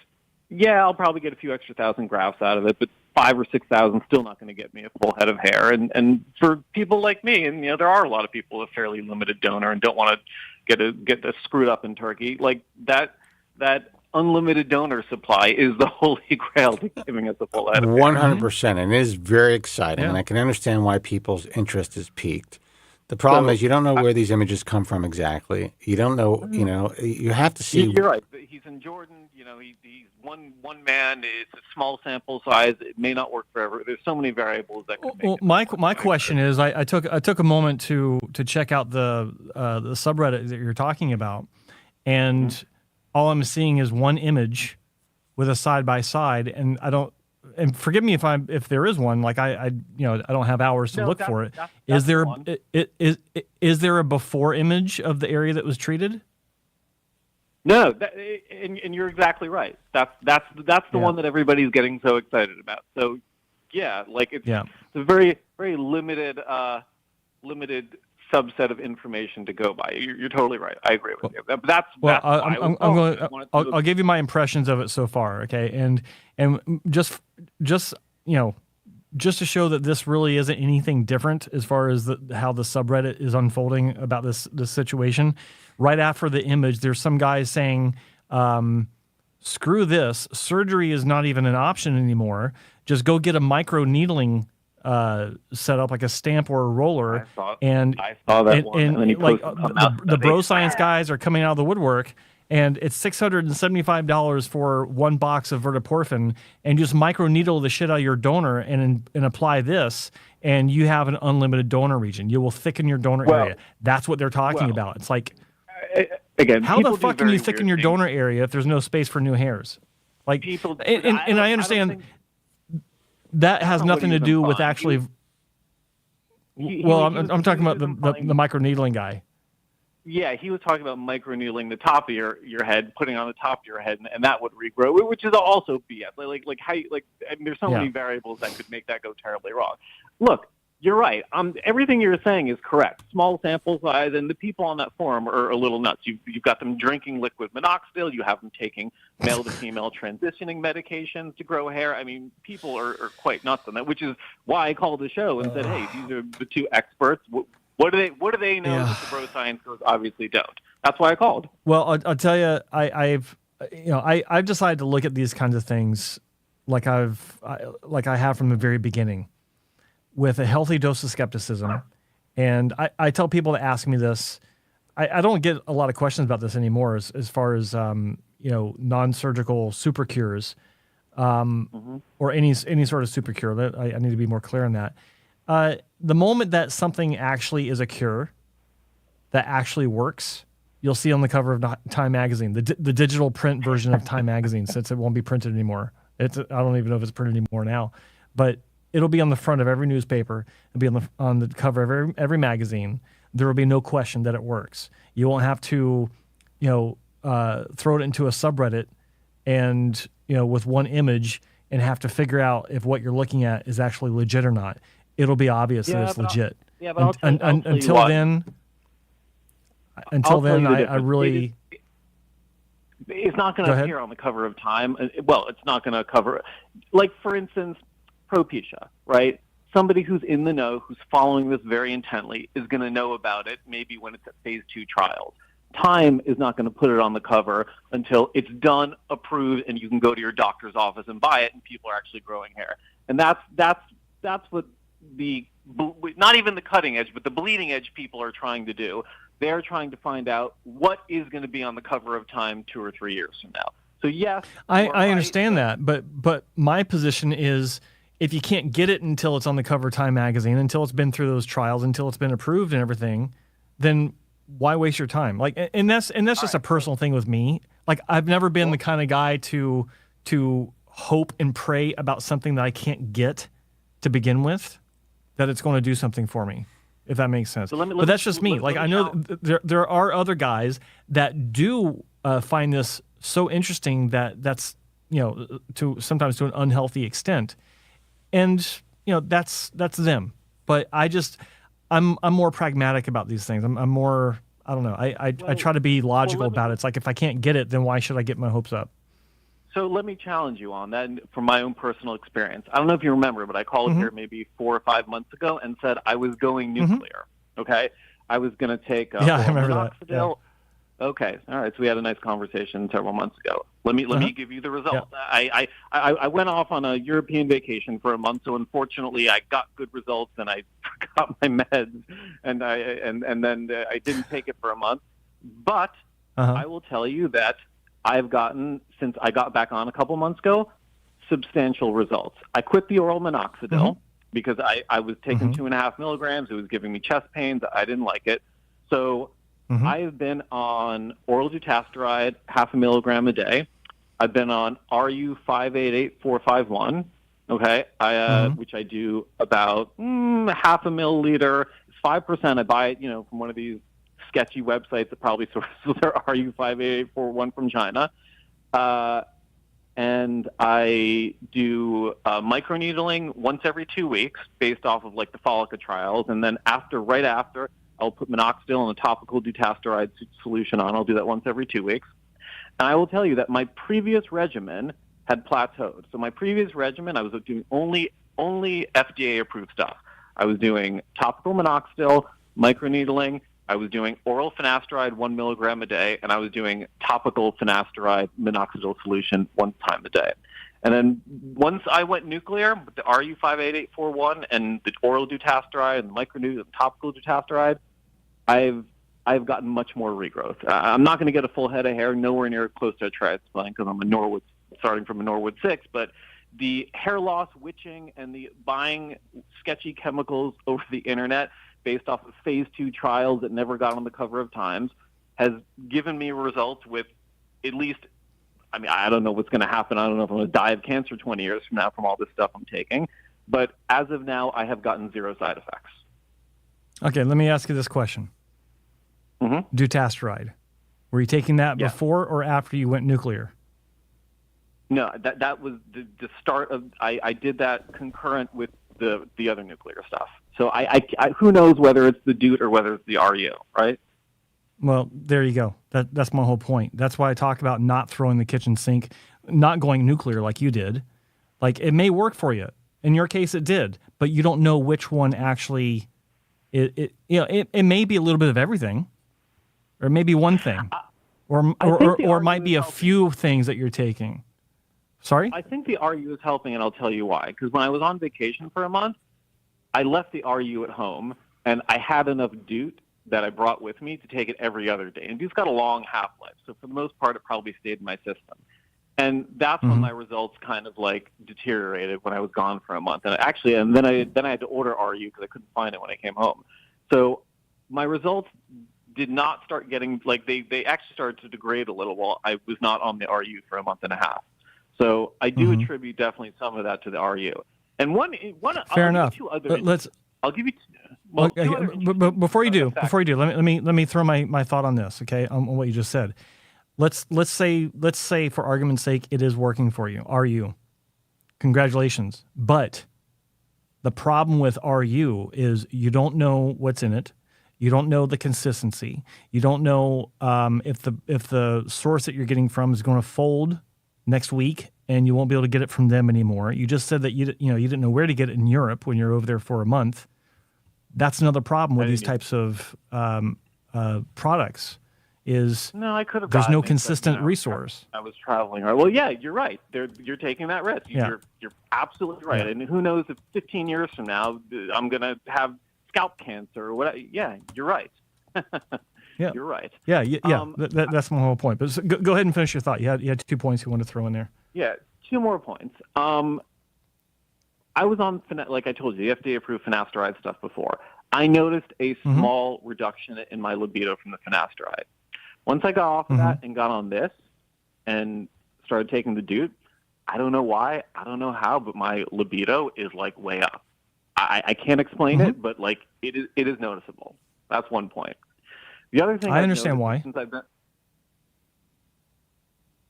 I'll probably get a few extra thousand grafts out of it, but 5,000 or 6,000 still not going to get me a full head of hair. And for people like me, and there are a lot of people with fairly limited donor and don't want to get this screwed up in Turkey. That unlimited donor supply is the holy grail to giving us a full head of hair. 100%, and it is very exciting, and I can understand why people's interest is piqued. The problem is you don't know where these images come from exactly. You don't know, you have to see. You're right. He's in Jordan. He's one man. It's a small sample size. It may not work forever. There's so many variables that could make it. My question is, I took a moment to check out the subreddit that you're talking about, and all I'm seeing is one image with a side by side, and I don't. And forgive me if there is one. I don't have hours to look for it. Is there a before image of the area that was treated? No, and you're exactly right. That's the one that everybody's getting so excited about. So, it's a very very limited subset of information to go by. You're totally right. I agree with you. I'll give you my impressions of it so far. Okay, and just to show that this really isn't anything different as far as how the subreddit is unfolding about this situation. Right after the image, there's some guys saying, "Screw this! Surgery is not even an option anymore. Just go get a micro needling set up like a stamp or a roller. I saw that one. And then he like posted the bro science guys are coming out of the woodwork, and it's $675 for one box of Verporfin, and just microneedle the shit out of your donor and apply this, and you have an unlimited donor region. You will thicken your donor area. That's what they're talking about. It's like, again, how the fuck can you thicken your donor area if there's no space for new hairs? Like, and I understand that has nothing to do with actually. I'm talking about the microneedling guy. Yeah, he was talking about microneedling the top of your head, putting on the top of your head, and that would regrow, which is also BS. Like how there's so many variables that could make that go terribly wrong. Look, you're right. Everything you're saying is correct. Small sample size, and the people on that forum are a little nuts. You've got them drinking liquid minoxidil. You have them taking male to female transitioning medications to grow hair. I mean, people are quite nuts on that, which is why I called the show and said, hey, these are the two experts. What do they know that the bro science goes obviously don't? That's why I called. Well, I'll tell you, I've decided to look at these kinds of things like I have from the very beginning, with a healthy dose of skepticism. And I tell people to ask me this. I don't get a lot of questions about this anymore as far as non-surgical super cures or any sort of super cure. I need to be more clear on that. The moment that something actually is a cure that actually works, you'll see on the cover of Time magazine, the digital print version of Time magazine, since it won't be printed anymore. I don't even know if it's printed anymore now, but it'll be on the front of every newspaper. It'll be on the cover of every magazine. There will be no question that it works. You won't have to, throw it into a subreddit and, with one image and have to figure out if what you're looking at is actually legit or not. It'll be obvious that it's legit. Until then, I really... It's not going to appear on the cover of Time. Well, it's not going to cover... Like, for instance, Premature, right? Somebody who's in the know, who's following this very intently, is going to know about it maybe when it's at phase 2 trials. Time is not going to put it on the cover until it's done, approved, and you can go to your doctor's office and buy it, and people are actually growing hair. And that's what not even the cutting edge, but the bleeding edge people are trying to do. They're trying to find out what is going to be on the cover of Time 2 or 3 years from now. So yes, I understand that, but my position is, if you can't get it until it's on the cover of Time magazine, until it's been through those trials, until it's been approved and everything, then why waste your time? Like, and that's just a personal thing with me. Like, I've never been the kind of guy to hope and pray about something that I can't get to begin with, that it's going to do something for me, if that makes sense. But that's just me. Like, I know there are other guys that do find this so interesting that's sometimes to an unhealthy extent, and that's them. But I'm more pragmatic about these things. I'm more, I don't know. I try to be logical about it. It's like, if I can't get it, then why should I get my hopes up? So let me challenge you on that from my own personal experience. I don't know if you remember, but I called here maybe 4 or 5 months ago and said I was going nuclear. Okay, I was going to to take I remember Minoxidil. that. Yeah. Okay, all right. So we had a nice conversation several months ago. Let me give you the results. Yeah. I went off on a European vacation for a month, so unfortunately I got good results and I forgot my meds, and then I didn't take it for a month. But I will tell you that I've gotten, since I got back on a couple months ago, substantial results. I quit the oral minoxidil because I was taking 2.5 milligrams. It was giving me chest pains. I didn't like it. So I have been on oral dutasteride, 0.5 milligram a day. I've been on RU 588451, which I do about 0.5 milliliter. It's 5%. I buy it, from one of these sketchy websites that probably sources their RU 58841 from China. And I do microneedling once every 2 weeks based off of like the Follica trials. And then right after, I'll put minoxidil and a topical dutasteride solution on. I'll do that once every 2 weeks. And I will tell you that my previous regimen had plateaued. So my previous regimen, I was doing only FDA-approved stuff. I was doing topical minoxidil, microneedling. I was doing oral finasteride 1 milligram a day, and I was doing topical finasteride minoxidil solution 1 time a day. And then once I went nuclear with the RU58841 and the oral dutasteride and the microneedle and topical dutasteride, I've gotten much more regrowth. I'm not going to get a full head of hair, nowhere near close to a transplant because I'm starting from a Norwood 6, but the hair loss, witching, and the buying sketchy chemicals over the internet based off of phase 2 trials that never got on the cover of Times has given me results with at least, I mean, I don't know what's going to happen. I don't know if I'm going to die of cancer 20 years from now from all this stuff I'm taking. But as of now, I have gotten 0 side effects. Okay, let me ask you this question. Dutasteride. Were you taking that before or after you went nuclear? No, that was the start of. I did that concurrent with the other nuclear stuff. So I who knows whether it's the DUT or whether it's the RU, right? Well, there you go. That's my whole point. That's why I talk about not throwing the kitchen sink, not going nuclear like you did. Like, it may work for you. In your case, it did, but you don't know which one actually. It may be a little bit of everything, or maybe one thing, or it might be a few things that you're taking. Sorry? I think the RU is helping, and I'll tell you why. Because when I was on vacation for a month, I left the RU at home, and I had enough DUT that I brought with me to take it every other day. And DUT's got a long half-life, so for the most part, it probably stayed in my system. And that's when my results kind of like deteriorated when I was gone for a month. And then I had to order RU because I couldn't find it when I came home. So my results did not start getting, like, they actually started to degrade a little while I was not on the RU for a month and a half. So I do attribute definitely some of that to the RU. And one fair enough. I'll give you. But before you do, let me throw my thought on this, okay, on what you just said. Let's say for argument's sake it is working for you. RU, congratulations. But the problem with RU is you don't know what's in it. You don't know the consistency. You don't know if the source that you're getting from is going to fold next week, and you won't be able to get it from them anymore. You just said that you didn't know where to get it in Europe when you're over there for a month. That's another problem with these types of products. There's no consistent resource. I was traveling. Well, yeah, you're right. You're taking that risk. You're absolutely right. Yeah. And who knows if 15 years from now I'm going to have scalp cancer or whatever. Yeah, you're right. Yeah, you're right. Yeah. That's my whole point. But go ahead and finish your thought. You had 2 points you wanted to throw in there. Yeah, 2 more points. I was on, like I told you, the FDA-approved finasteride stuff before. I noticed a small reduction in my libido from the finasteride. Once I got off of that and got on this and started taking the DUT, I don't know why, I don't know how, but my libido is like way up. I can't explain it, but like it is noticeable. That's one point. The other thing I understand why. Since I've been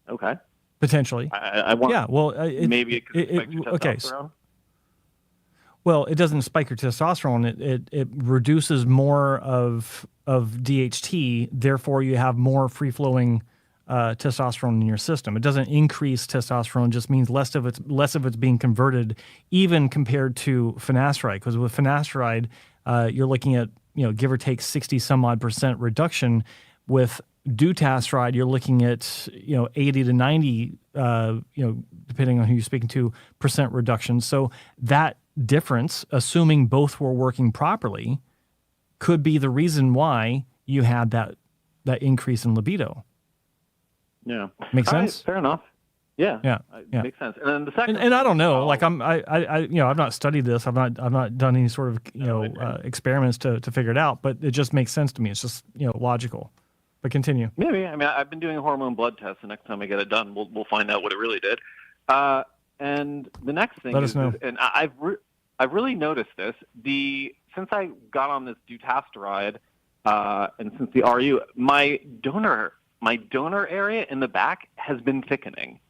okay. Potentially. I want. Yeah. Well, maybe it could spike your testosterone. Okay. Well, it doesn't spike your testosterone. It reduces more of DHT. Therefore, you have more free flowing testosterone in your system. It doesn't increase testosterone. It just means less of it's being converted, even compared to finasteride. Because with finasteride, you're looking at give or take 60 some odd % reduction. With dutasteride, you're looking at 80 to 90 depending on who you're speaking to % reduction. So that difference, assuming both were working properly, could be the reason why you had that increase in libido. Yeah, makes sense. Fair enough. Yeah. Makes sense. And then the second, and I don't know, like I've not studied this. I've not done any sort of experiments to figure it out. But it just makes sense to me. It's just logical. But continue. Maybe. I mean, I've been doing a hormone blood test. The next time I get it done, we'll find out what it really did. And the next thing Let us know. And I've really noticed this. Since I got on this dutasteride, and since the RU, my donor area in the back has been thickening.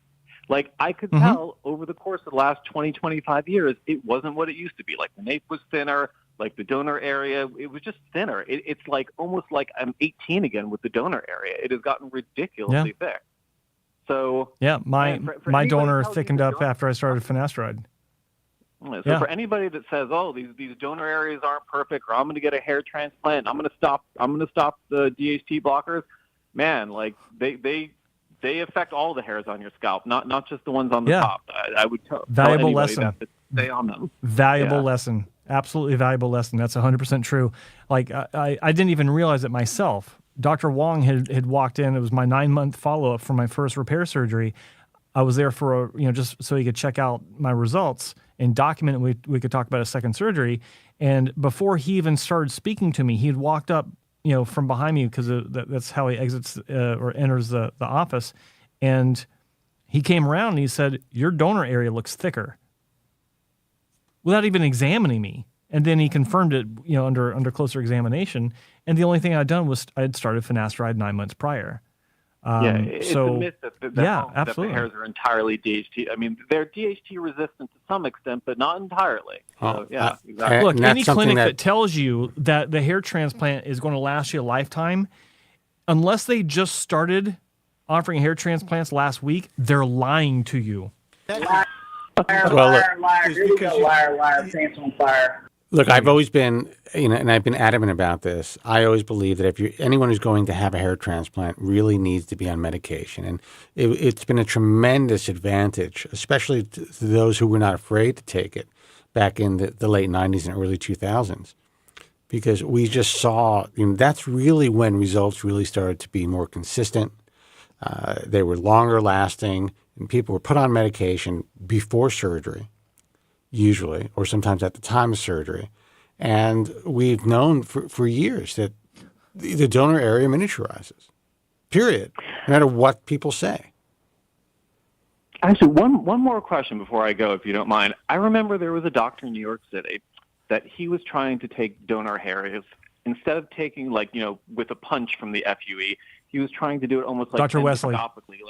Like, I could tell over the course of the last 20, 25 years, it wasn't what it used to be. Like, the nape was thinner, like the donor area, it was just thinner. It's like almost like I'm 18 again with the donor area. It has gotten ridiculously thick. So yeah, my donor thickened up after I started finasteride. So for anybody that says, "Oh, these donor areas aren't perfect," or "I'm going to get a hair transplant, I'm going to stop the DHT blockers," man, like they they affect all the hairs on your scalp, not just the ones on the Yeah. top. I would tell Valuable anybody lesson. that to stay on them. Valuable Yeah. lesson. Absolutely valuable lesson. That's 100% true. Like I didn't even realize it myself. Dr. Wong had walked in. It was my 9-month follow-up for my first repair surgery. I was there for just so he could check out my results and document it. We could talk about a second surgery. And before he even started speaking to me, he had walked up, from behind me because that's how he exits or enters the office. And he came around and he said, "Your donor area looks thicker," without even examining me. And then he confirmed it, under closer examination. And the only thing I'd done was I had started finasteride 9 months prior. It's a myth that absolutely. the hairs are entirely DHT. I mean, they're DHT resistant to some extent, but not entirely. So, exactly. Look, any clinic that tells you that the hair transplant is going to last you a lifetime, unless they just started offering hair transplants last week, they're lying to you. Liar, here we go, liar, pants on fire. Look, I've always been, and I've been adamant about this. I always believe that anyone who's going to have a hair transplant really needs to be on medication. And it's been a tremendous advantage, especially to those who were not afraid to take it back in the late 90s and early 2000s. Because we just saw, that's really when results really started to be more consistent. They were longer lasting, and people were put on medication before surgery, usually, or sometimes at the time of surgery. And we've known for years that the donor area miniaturizes, period, no matter what people say. Actually, one more question before I go, if you don't mind. I remember there was a doctor in New York City that he was trying to take donor hairs. Instead of taking, with a punch from the FUE, he was trying to do it almost like Dr. Wesley. endoscopically,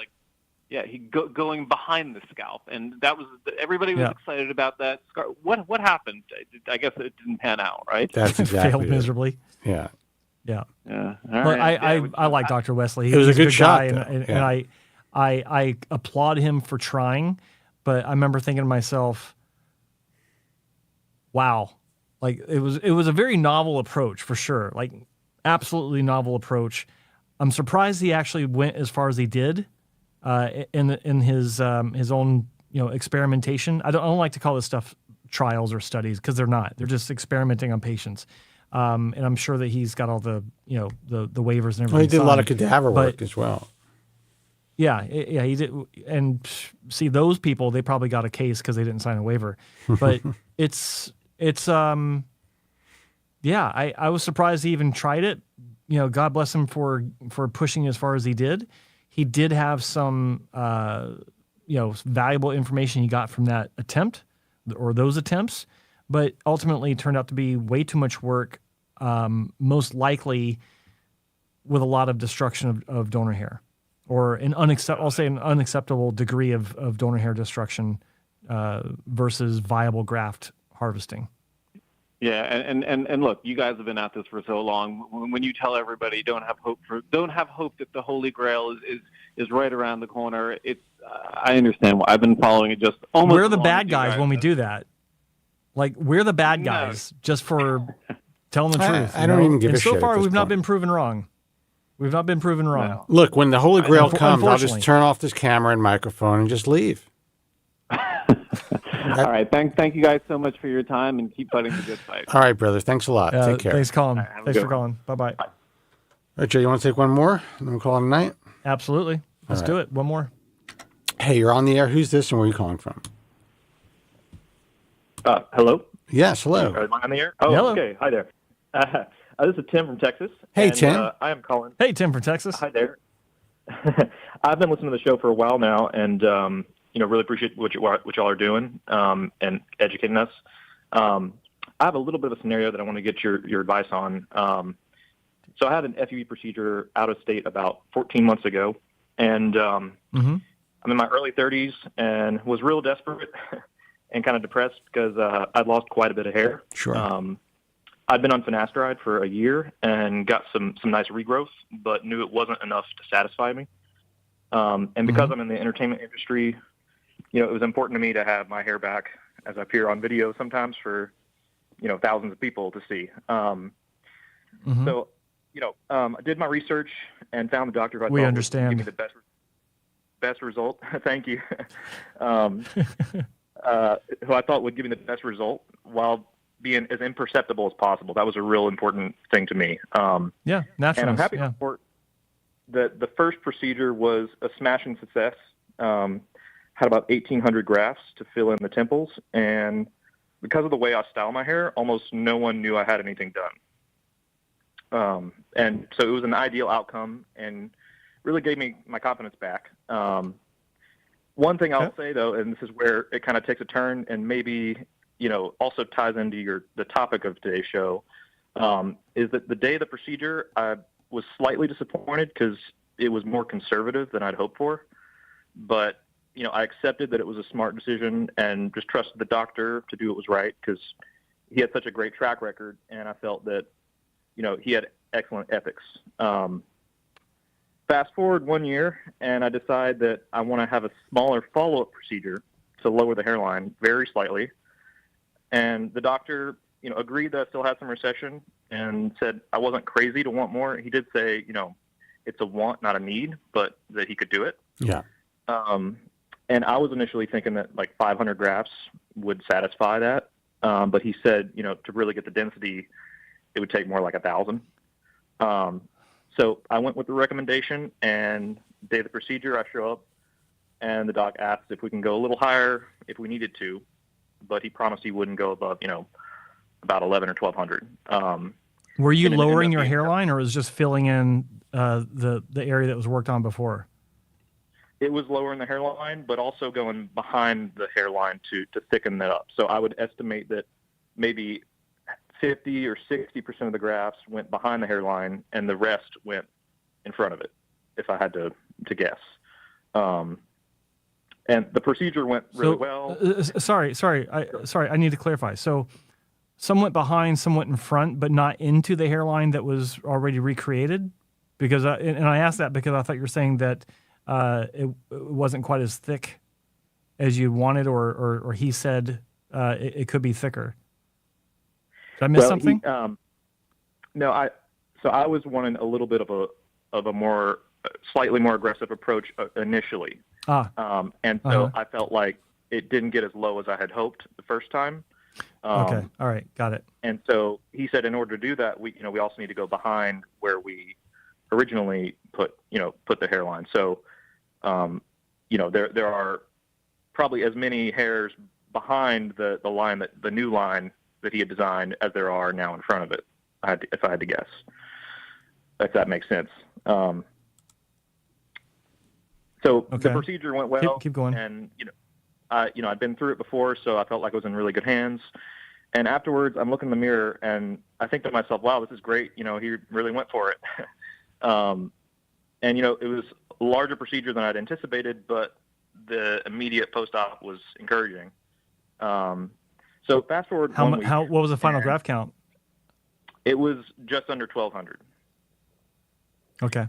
going behind the scalp, and that was everybody was excited about that. What happened? I guess it didn't pan out, right? That's exactly failed miserably. Yeah. Yeah. Look, I like Dr. Wesley. It was a good shot, guy, and I applaud him for trying. But I remember thinking to myself, "Wow, it was a very novel approach for sure. Absolutely novel approach. I'm surprised he actually went as far as he did." In his own experimentation. I don't like to call this stuff trials or studies because they're not. They're just experimenting on patients. And I'm sure that he's got all the the waivers and everything. Well, he did a lot of cadaver work as well. Yeah, he did. And see, those people, they probably got a case because they didn't sign a waiver. But I was surprised he even tried it. God bless him for pushing as far as he did. He did have some, valuable information he got from that attempt or those attempts, but ultimately it turned out to be way too much work, most likely with a lot of destruction of donor hair or an unacceptable degree of donor hair destruction versus viable graft harvesting. Yeah, and look, you guys have been at this for so long. When you tell everybody don't have hope that the Holy Grail is right around the corner, I understand. I've been following it just almost. We're the bad guys when we do that. We're the bad guys just for telling the truth. I don't even give a shit. So far, we've not been proven wrong. We've not been proven wrong. No. Look, when the Holy Grail comes, I'll just turn off this camera and microphone and just leave. All right. Thank you guys so much for your time and keep fighting the good fight. All right, brother. Thanks a lot. Take care. Thanks for calling. Thanks for calling. Bye-bye. All right, Joe, you want to take one more and then we'll call it a night? Absolutely. Let's do it. One more. Hey, you're on the air. Who's this and where are you calling from? Hello? Yes, hello. Am I on the air? Oh, hello. Okay. Hi there. This is Tim from Texas. Hey, and, Tim. I am calling. Hey, Tim from Texas. Hi there. I've been listening to the show for a while now, and really appreciate what y'all are doing and educating us. I have a little bit of a scenario that I want to get your advice on. So I had an FUE procedure out of state about 14 months ago, and I'm in my early 30s and was real desperate and kind of depressed because I'd lost quite a bit of hair. Sure. I'd been on finasteride for a year and got some nice regrowth, but knew it wasn't enough to satisfy me. And because I'm in the entertainment industry, it was important to me to have my hair back as I appear on video sometimes for, thousands of people to see. So, I did my research and found the doctor who I thought would give me the best. best result. Thank you. Who I thought would give me the best result while being as imperceptible as possible. That was a real important thing to me. Yeah, naturalness. And I'm happy to report that the first procedure was a smashing success. Had about 1,800 grafts to fill in the temples, and because of the way I style my hair, almost no one knew I had anything done. And so it was an ideal outcome and really gave me my confidence back. One thing I'll say, though, and this is where it kind of takes a turn and maybe, also ties into the topic of today's show, is that the day of the procedure, I was slightly disappointed because it was more conservative than I'd hoped for. But I accepted that it was a smart decision and just trusted the doctor to do what was right because he had such a great track record, and I felt that, he had excellent ethics. Fast forward 1 year, and I decide that I want to have a smaller follow-up procedure to lower the hairline very slightly. And the doctor, agreed that I still had some recession and said I wasn't crazy to want more. He did say, it's a want, not a need, but that he could do it. Yeah. And I was initially thinking that like 500 grafts would satisfy that. But he said, to really get the density, it would take more like 1,000. So I went with the recommendation, and day of the procedure, I show up, and the doc asked if we can go a little higher if we needed to, but he promised he wouldn't go above, about 1,100 or 1,200. Were you lowering your hairline, or was it just filling in the area that was worked on before? It was lowering the hairline, but also going behind the hairline to thicken that up. So I would estimate that maybe 50 or 60% of the grafts went behind the hairline, and the rest went in front of it, if I had to guess. And the procedure went really well. Sorry, I need to clarify. So some went behind, some went in front, but not into the hairline that was already recreated? Because I asked that because I thought you were saying that it wasn't quite as thick as you wanted, or he said it could be thicker. Did I miss something? No, I was wanting a little bit of a more slightly more aggressive approach initially. And so I felt like it didn't get as low as I had hoped the first time. Okay. All right. Got it. And so he said, in order to do that, we also need to go behind where we originally put the hairline. So, there are probably as many hairs behind the line the new line that he had designed as there are now in front of it. If I had to guess, if that makes sense. So the procedure went well. Keep going. And I'd been through it before, so I felt like I was in really good hands. And afterwards, I'm looking in the mirror, and I think to myself, "Wow, this is great." He really went for it. And it was a larger procedure than I'd anticipated, but the immediate post-op was encouraging. So fast forward 1 week. What was the final graft count? It was just under 1,200. Okay.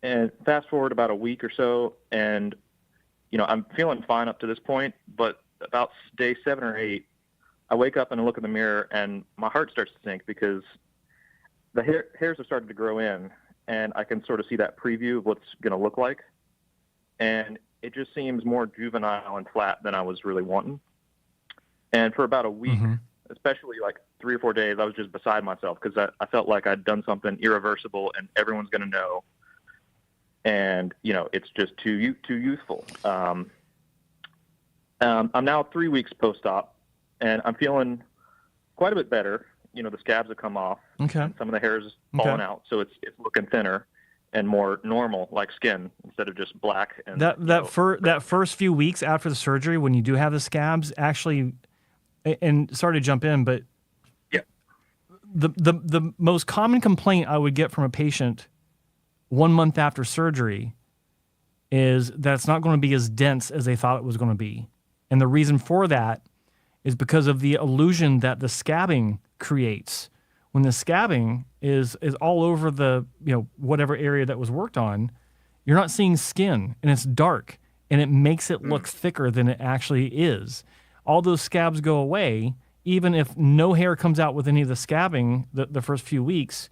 And fast forward about a week or so, and I'm feeling fine up to this point, but about day 7 or 8, I wake up and I look in the mirror, and my heart starts to sink because the hairs have started to grow in, and I can sort of see that preview of what's going to look like. And it just seems more juvenile and flat than I was really wanting. And for about a week, especially like 3 or 4 days, I was just beside myself because I felt like I'd done something irreversible and everyone's going to know. And, it's just too youthful. I'm now 3 weeks post-op, and I'm feeling quite a bit better. The scabs have come off. Okay. And some of the hairs fallen out, so it's looking thinner and more normal, like skin, instead of just black. And that first few weeks after the surgery, when you do have the scabs, actually, and sorry to jump in, but yeah, the most common complaint I would get from a patient 1 month after surgery is that it's not going to be as dense as they thought it was going to be. And the reason for that is because of the illusion that the scabbing creates. When the scabbing is all over the, whatever area that was worked on, you're not seeing skin, and it's dark, and it makes it look thicker than it actually is. All those scabs go away, even if no hair comes out with any of the scabbing the first few weeks.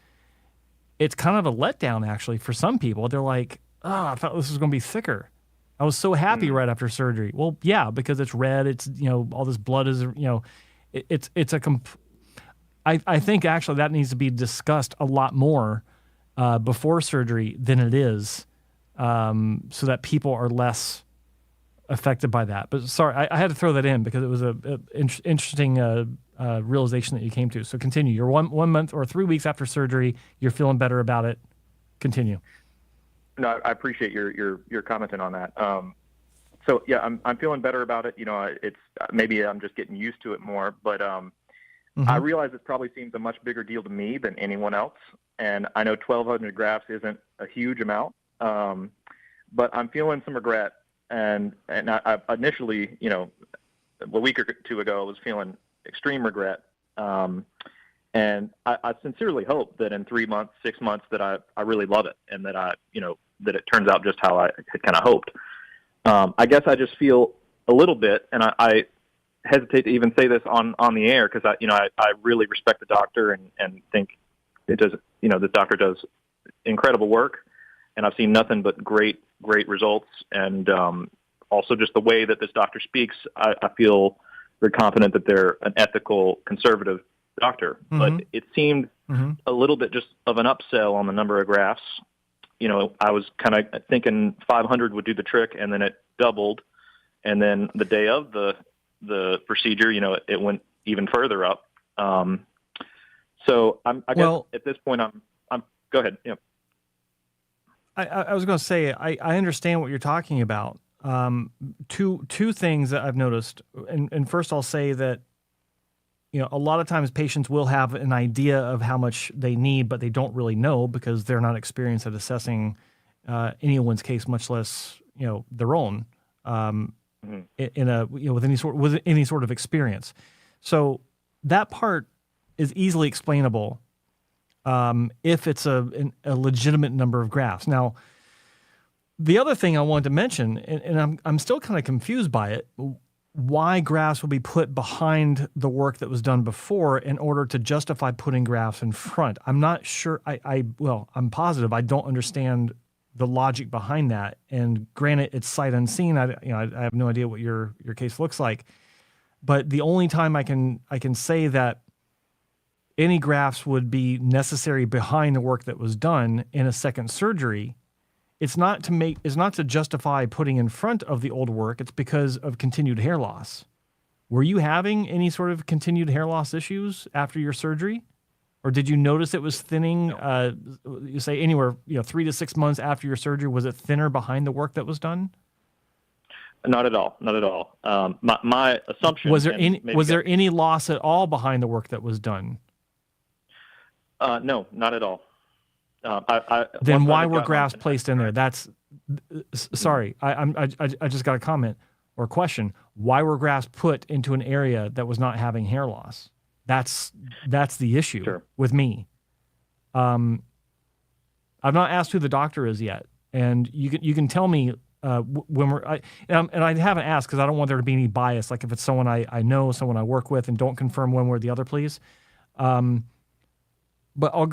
It's kind of a letdown, actually, for some people. They're like, I thought this was going to be thicker. I was so happy right after surgery. Well, yeah, because it's red. It's, all this blood is, I think actually that needs to be discussed a lot more before surgery than it is, so that people are less affected by that. But sorry, I had to throw that in because it was a interesting realization that you came to. So continue. You're 1 month or 3 weeks after surgery. You're feeling better about it. Continue. No, I appreciate your commenting on that. So yeah, I'm feeling better about it. It's maybe I'm just getting used to it more, but I realize it probably seems a much bigger deal to me than anyone else. And I know 1,200 grafts isn't a huge amount, but I'm feeling some regret. And I initially, a week or two ago, I was feeling extreme regret. And I sincerely hope that in 3 months, 6 months, that I really love it, and that that it turns out just how I had kind of hoped. I guess I just feel a little bit, and I hesitate to even say this on the air because I really respect the doctor and think it does. The doctor does incredible work, and I've seen nothing but great results. And also just the way that this doctor speaks, I feel very confident that they're an ethical, conservative doctor. But it seemed a little bit just of an upsell on the number of grafts. I was kind of thinking 500 would do the trick, and then it doubled. And then the day of the procedure, it went even further up. So I guess at this point, I'm go ahead. Yeah. I was going to say, I understand what you're talking about. Two things that I've noticed. And first I'll say that, a lot of times patients will have an idea of how much they need, but they don't really know because they're not experienced at assessing anyone's case, much less, their own, in a, with any sort of experience. So that part is easily explainable if it's a legitimate number of grafts. Now, the other thing I wanted to mention, and I'm still kind of confused by it, why grafts will be put behind the work that was done before in order to justify putting grafts in front. I'm not sure. I'm positive I don't understand the logic behind that. And granted, it's sight unseen. I have no idea what your case looks like. But the only time I can say that any grafts would be necessary behind the work that was done in a second surgery, it's not to justify putting in front of the old work. It's because of continued hair loss. Were you having any sort of continued hair loss issues after your surgery? Or did you notice it was thinning, you say anywhere, 3 to 6 months after your surgery? Was it thinner behind the work that was done? Not at all. Not at all. My assumption was there any loss at all behind the work that was done? No, not at all. Then why were grafts placed in there? That's sorry. I just got a comment or a question. Why were grafts put into an area that was not having hair loss? That's the issue with me. I've not asked who the doctor is yet, and you can tell me when we're and I haven't asked because I don't want there to be any bias. Like if it's someone I know, someone I work with, and don't confirm one way or the other, please. But I'll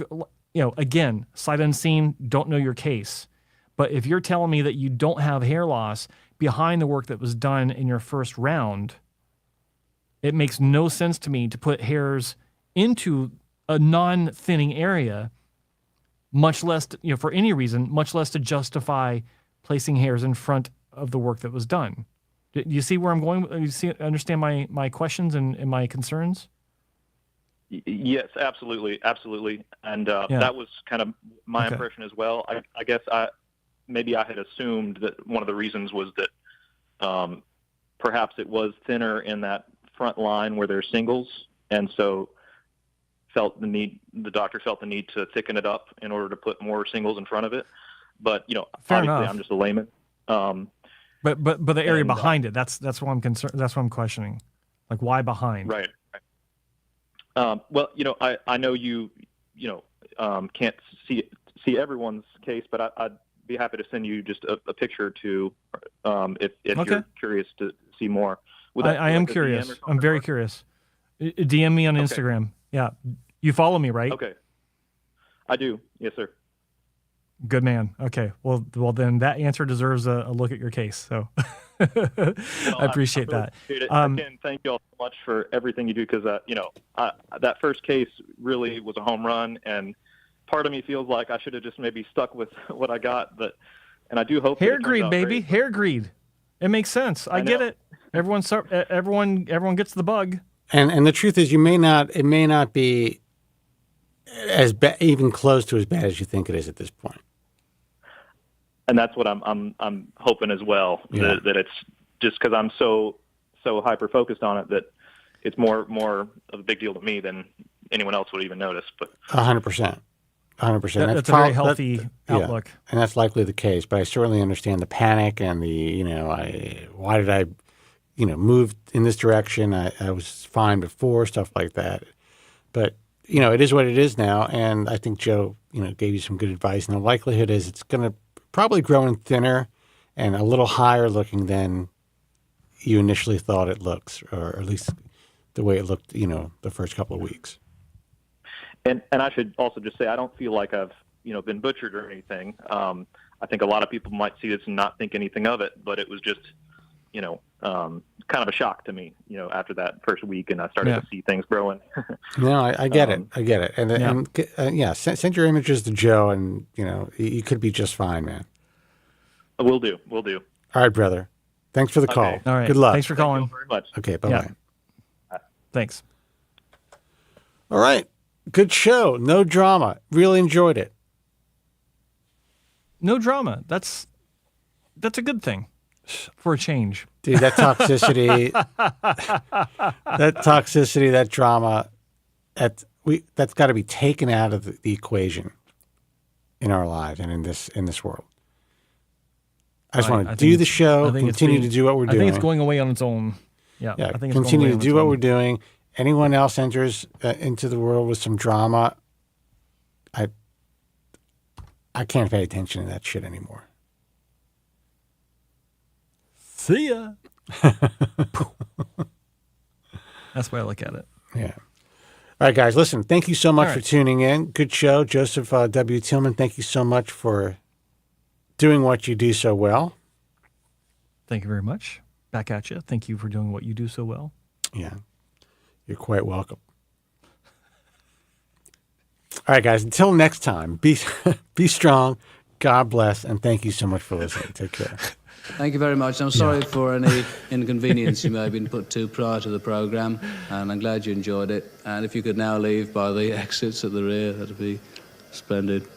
again, sight unseen, don't know your case. But if you're telling me that you don't have hair loss behind the work that was done in your first round, it makes no sense to me to put hairs into a non-thinning area, much less, for any reason, much less to justify placing hairs in front of the work that was done. Do you see where I'm going? Understand my questions and my concerns? Yes, absolutely. And that was kind of my impression as well. I guess maybe I had assumed that one of the reasons was that perhaps it was thinner in that front line where there's singles, and so the doctor felt the need to thicken it up in order to put more singles in front of it. But obviously I'm just a layman. But the area behind it, that's what I'm concerned. That's what I'm questioning. Like why behind? Right. Well, I know you can't see everyone's case, but I'd be happy to send you just a picture or two if you're curious to see more. I am curious. I'm very curious. DM me on Instagram. Yeah. You follow me, right? Okay. I do. Yes, sir. Good man. Okay. Well, then that answer deserves a look at your case. So I appreciate that. Appreciate it. Again, thank you all so much for everything you do because, that first case really was a home run, and part of me feels like I should have just maybe stuck with what I got, and I do hope hair greed, baby. Great. Hair greed. It makes sense. I get it. Everyone gets the bug. And the truth is, it may not be as even close to as bad as you think it is at this point. And that's what I'm hoping as well. Yeah. That it's just because I'm so hyper focused on it that it's more of a big deal to me than anyone else would even notice. But 100%. 100%. That's a very healthy outlook. Yeah, and that's likely the case. But I certainly understand the panic and why did I move in this direction? I was fine before, stuff like that. But, it is what it is now. And I think Joe, gave you some good advice. And the likelihood is it's going to probably grow in thinner and a little higher looking than you initially thought it looks, or at least the way it looked, the first couple of weeks. And I should also just say I don't feel like I've been butchered or anything. I think a lot of people might see this and not think anything of it, but it was just kind of a shock to me after that first week, and I started to see things growing. No, I get it. I get it. And send your images to Joe, and you could be just fine, man. Will do. All right, brother. Thanks for the call. All right. Good luck. Thanks for calling. Thank you very much. Okay. Bye-bye. Yeah. Thanks. All right. Good show. No drama. Really enjoyed it. No drama. That's a good thing for a change. Dude, that toxicity, that drama, that's got to be taken out of the equation in our lives and in this world. I just want to do the show, continue to do what we're doing. I think it's going away on its own. Yeah. Yeah. I think it's continue to do what we're doing. Anyone else enters into the world with some drama, I can't pay attention to that shit anymore. See ya. That's the way I look at it. Yeah. All right, guys, listen, thank you so much for tuning in. Good show. Joseph W. Tillman, thank you so much for doing what you do so well. Thank you very much. Back at you. Thank you for doing what you do so well. Yeah. You're quite welcome. All right, guys, until next time, be strong, God bless, and thank you so much for listening. Take care. Thank you very much. I'm sorry for any inconvenience you may have been put to prior to the program, and I'm glad you enjoyed it. And if you could now leave by the exits at the rear, that'd be splendid.